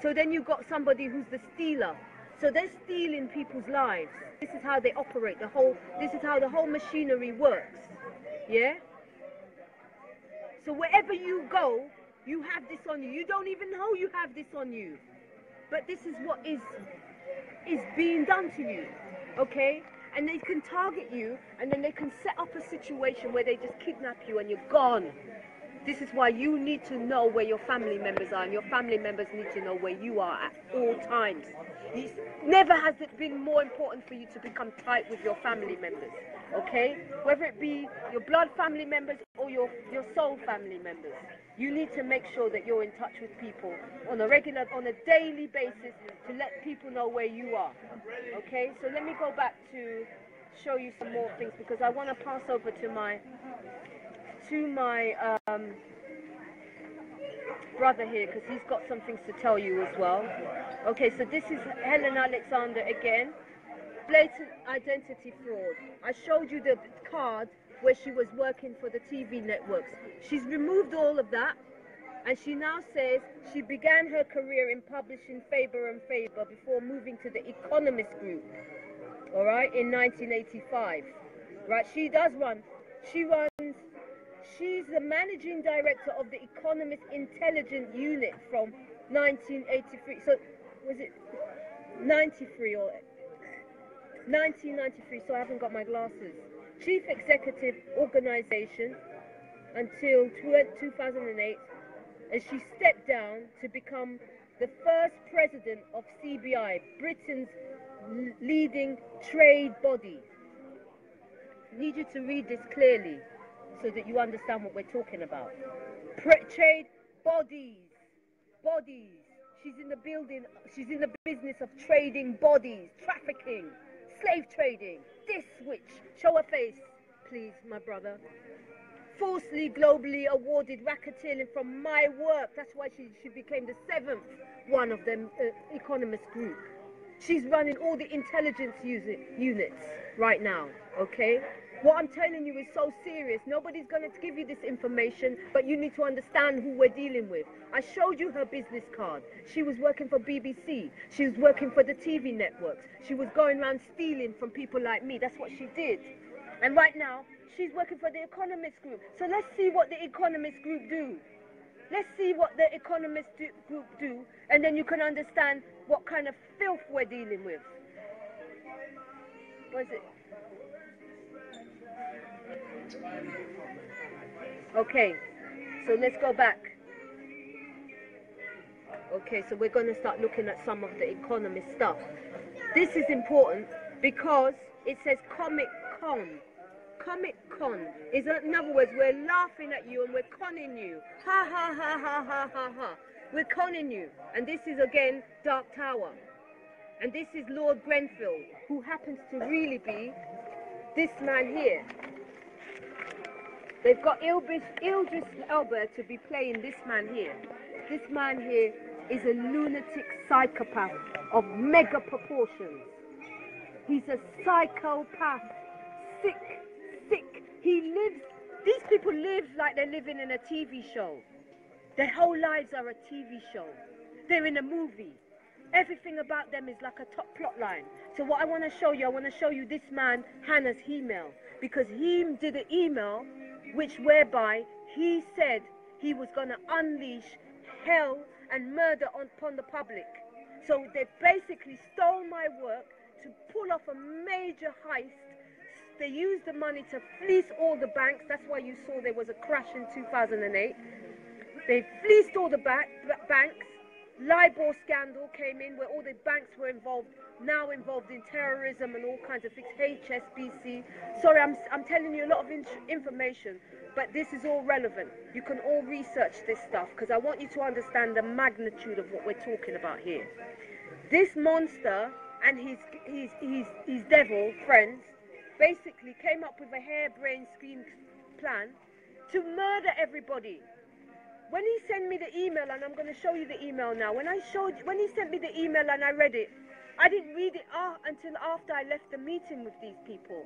So then you've got somebody who's the stealer. So they're stealing people's lives. This is how they operate, this is how the whole machinery works, yeah? So wherever you go, you have this on you. You don't even know you have this on you. But this is what is being done to you, okay? And they can target you, and then they can set up a situation where they just kidnap you and you're gone. This is why you need to know where your family members are, and your family members need to know where you are at all times. Never has it been more important for you to become tight with your family members, okay? Whether it be your blood family members or your soul family members. You need to make sure that you're in touch with people on a daily basis to let people know where you are, okay? So let me go back to show you some more things, because I want to pass over to my brother here, because he's got some things to tell you as well. Okay, so this is Helen Alexander again. Blatant identity fraud. I showed you the card where she was working for the TV networks. She's removed all of that, and she now says she began her career in publishing Faber and Faber before moving to the Economist Group, all right, in 1985. Right, she's the managing director of the Economist Intelligence Unit from 1983. So, was it 93 or 1993? So I haven't got my glasses. Chief Executive Organization until 2008, and she stepped down to become the first president of CBI, Britain's leading trade body. I need you to read this clearly, so that you understand what we're talking about. Trade bodies. She's in the business of trading bodies, trafficking, slave trading, this witch. Show her face, please, my brother. Falsely globally awarded racketeering from my work. That's why she became the 7th one of them Economist group. She's running all the intelligence units right now, okay? What I'm telling you is so serious. Nobody's going to give you this information, but you need to understand who we're dealing with. I showed you her business card. She was working for BBC. She was working for the TV networks. She was going around stealing from people like me. That's what she did. And right now, she's working for the Economist Group. So let's see what the Economist Group do. Let's see what the Economist Group do, and then you can understand what kind of filth we're dealing with. What is it? Okay, so let's go back. Okay, so we're going to start looking at some of the Economist stuff. This is important because it says Comic Con. Comic Con is, in other words, we're laughing at you and we're conning you. Ha ha ha ha ha ha ha. We're conning you. And this is again Dark Tower. And this is Lord Grenfell, who happens to really be this man here. They've got Idris Elba to be playing this man here. This man here is a lunatic psychopath of mega proportions. He's a psychopath, sick. He lives, these people live like they're living in a TV show. Their whole lives are a TV show. They're in a movie. Everything about them is like a top plot line. So what I want to show you this man, Hannah's email. Because he did an email whereby he said he was going to unleash hell and murder upon the public. So they basically stole my work to pull off a major heist. They used the money to fleece all the banks. That's why you saw there was a crash in 2008. They fleeced all the banks. LIBOR scandal came in where all the banks were now involved in terrorism and all kinds of things, HSBC. Sorry, I'm telling you a lot of information, but this is all relevant. You can all research this stuff because I want you to understand the magnitude of what we're talking about here. This monster and his devil friends basically came up with a harebrained scheme plan to murder everybody. When he sent me the email, and I'm going to show you the email now, when he sent me the email and I read it, I didn't read it until after I left the meeting with these people.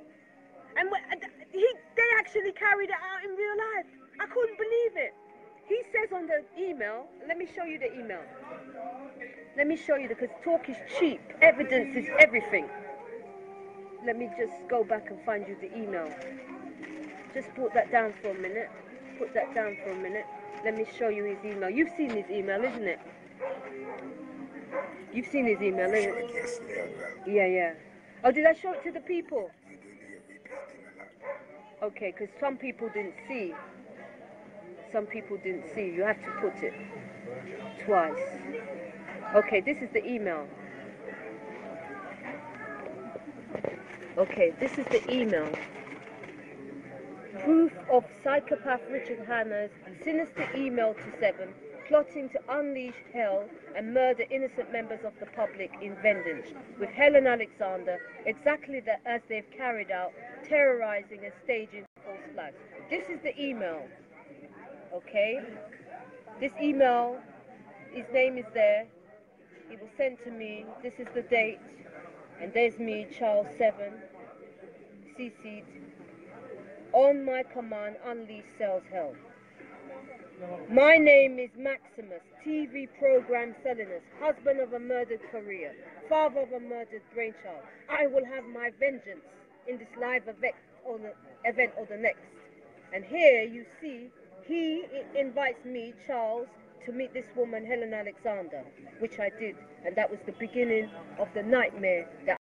And they actually carried it out in real life. I couldn't believe it. He says on the email, let me show you the email. Let me show you, because talk is cheap. Evidence is everything. Let me just go back and find you the email. Just put that down for a minute. Put that down for a minute. Let me show you his email. You've seen his email, isn't it? You've seen his email, isn't it? Yeah. Oh, did I show it to the people? Okay, because some people didn't see. Some people didn't see. You have to put it twice. Okay, this is the email. Okay, this is the email. Proof of psychopath Richard Hanna's sinister email to Seven, plotting to unleash hell and murder innocent members of the public in vengeance, with Helen Alexander, exactly as they've carried out, terrorizing and staging false flags. This is the email, okay? This email, his name is there. It was sent to me. This is the date, and there's me, Charles 7, CC'd. On my command, unleash cells hell. My name is Maximus, TV program Selinus, husband of a murdered career, father of a murdered brainchild. I will have my vengeance in this live event or the next. And here you see, he invites me, Charles, to meet this woman, Helen Alexander, which I did. And that was the beginning of the nightmare that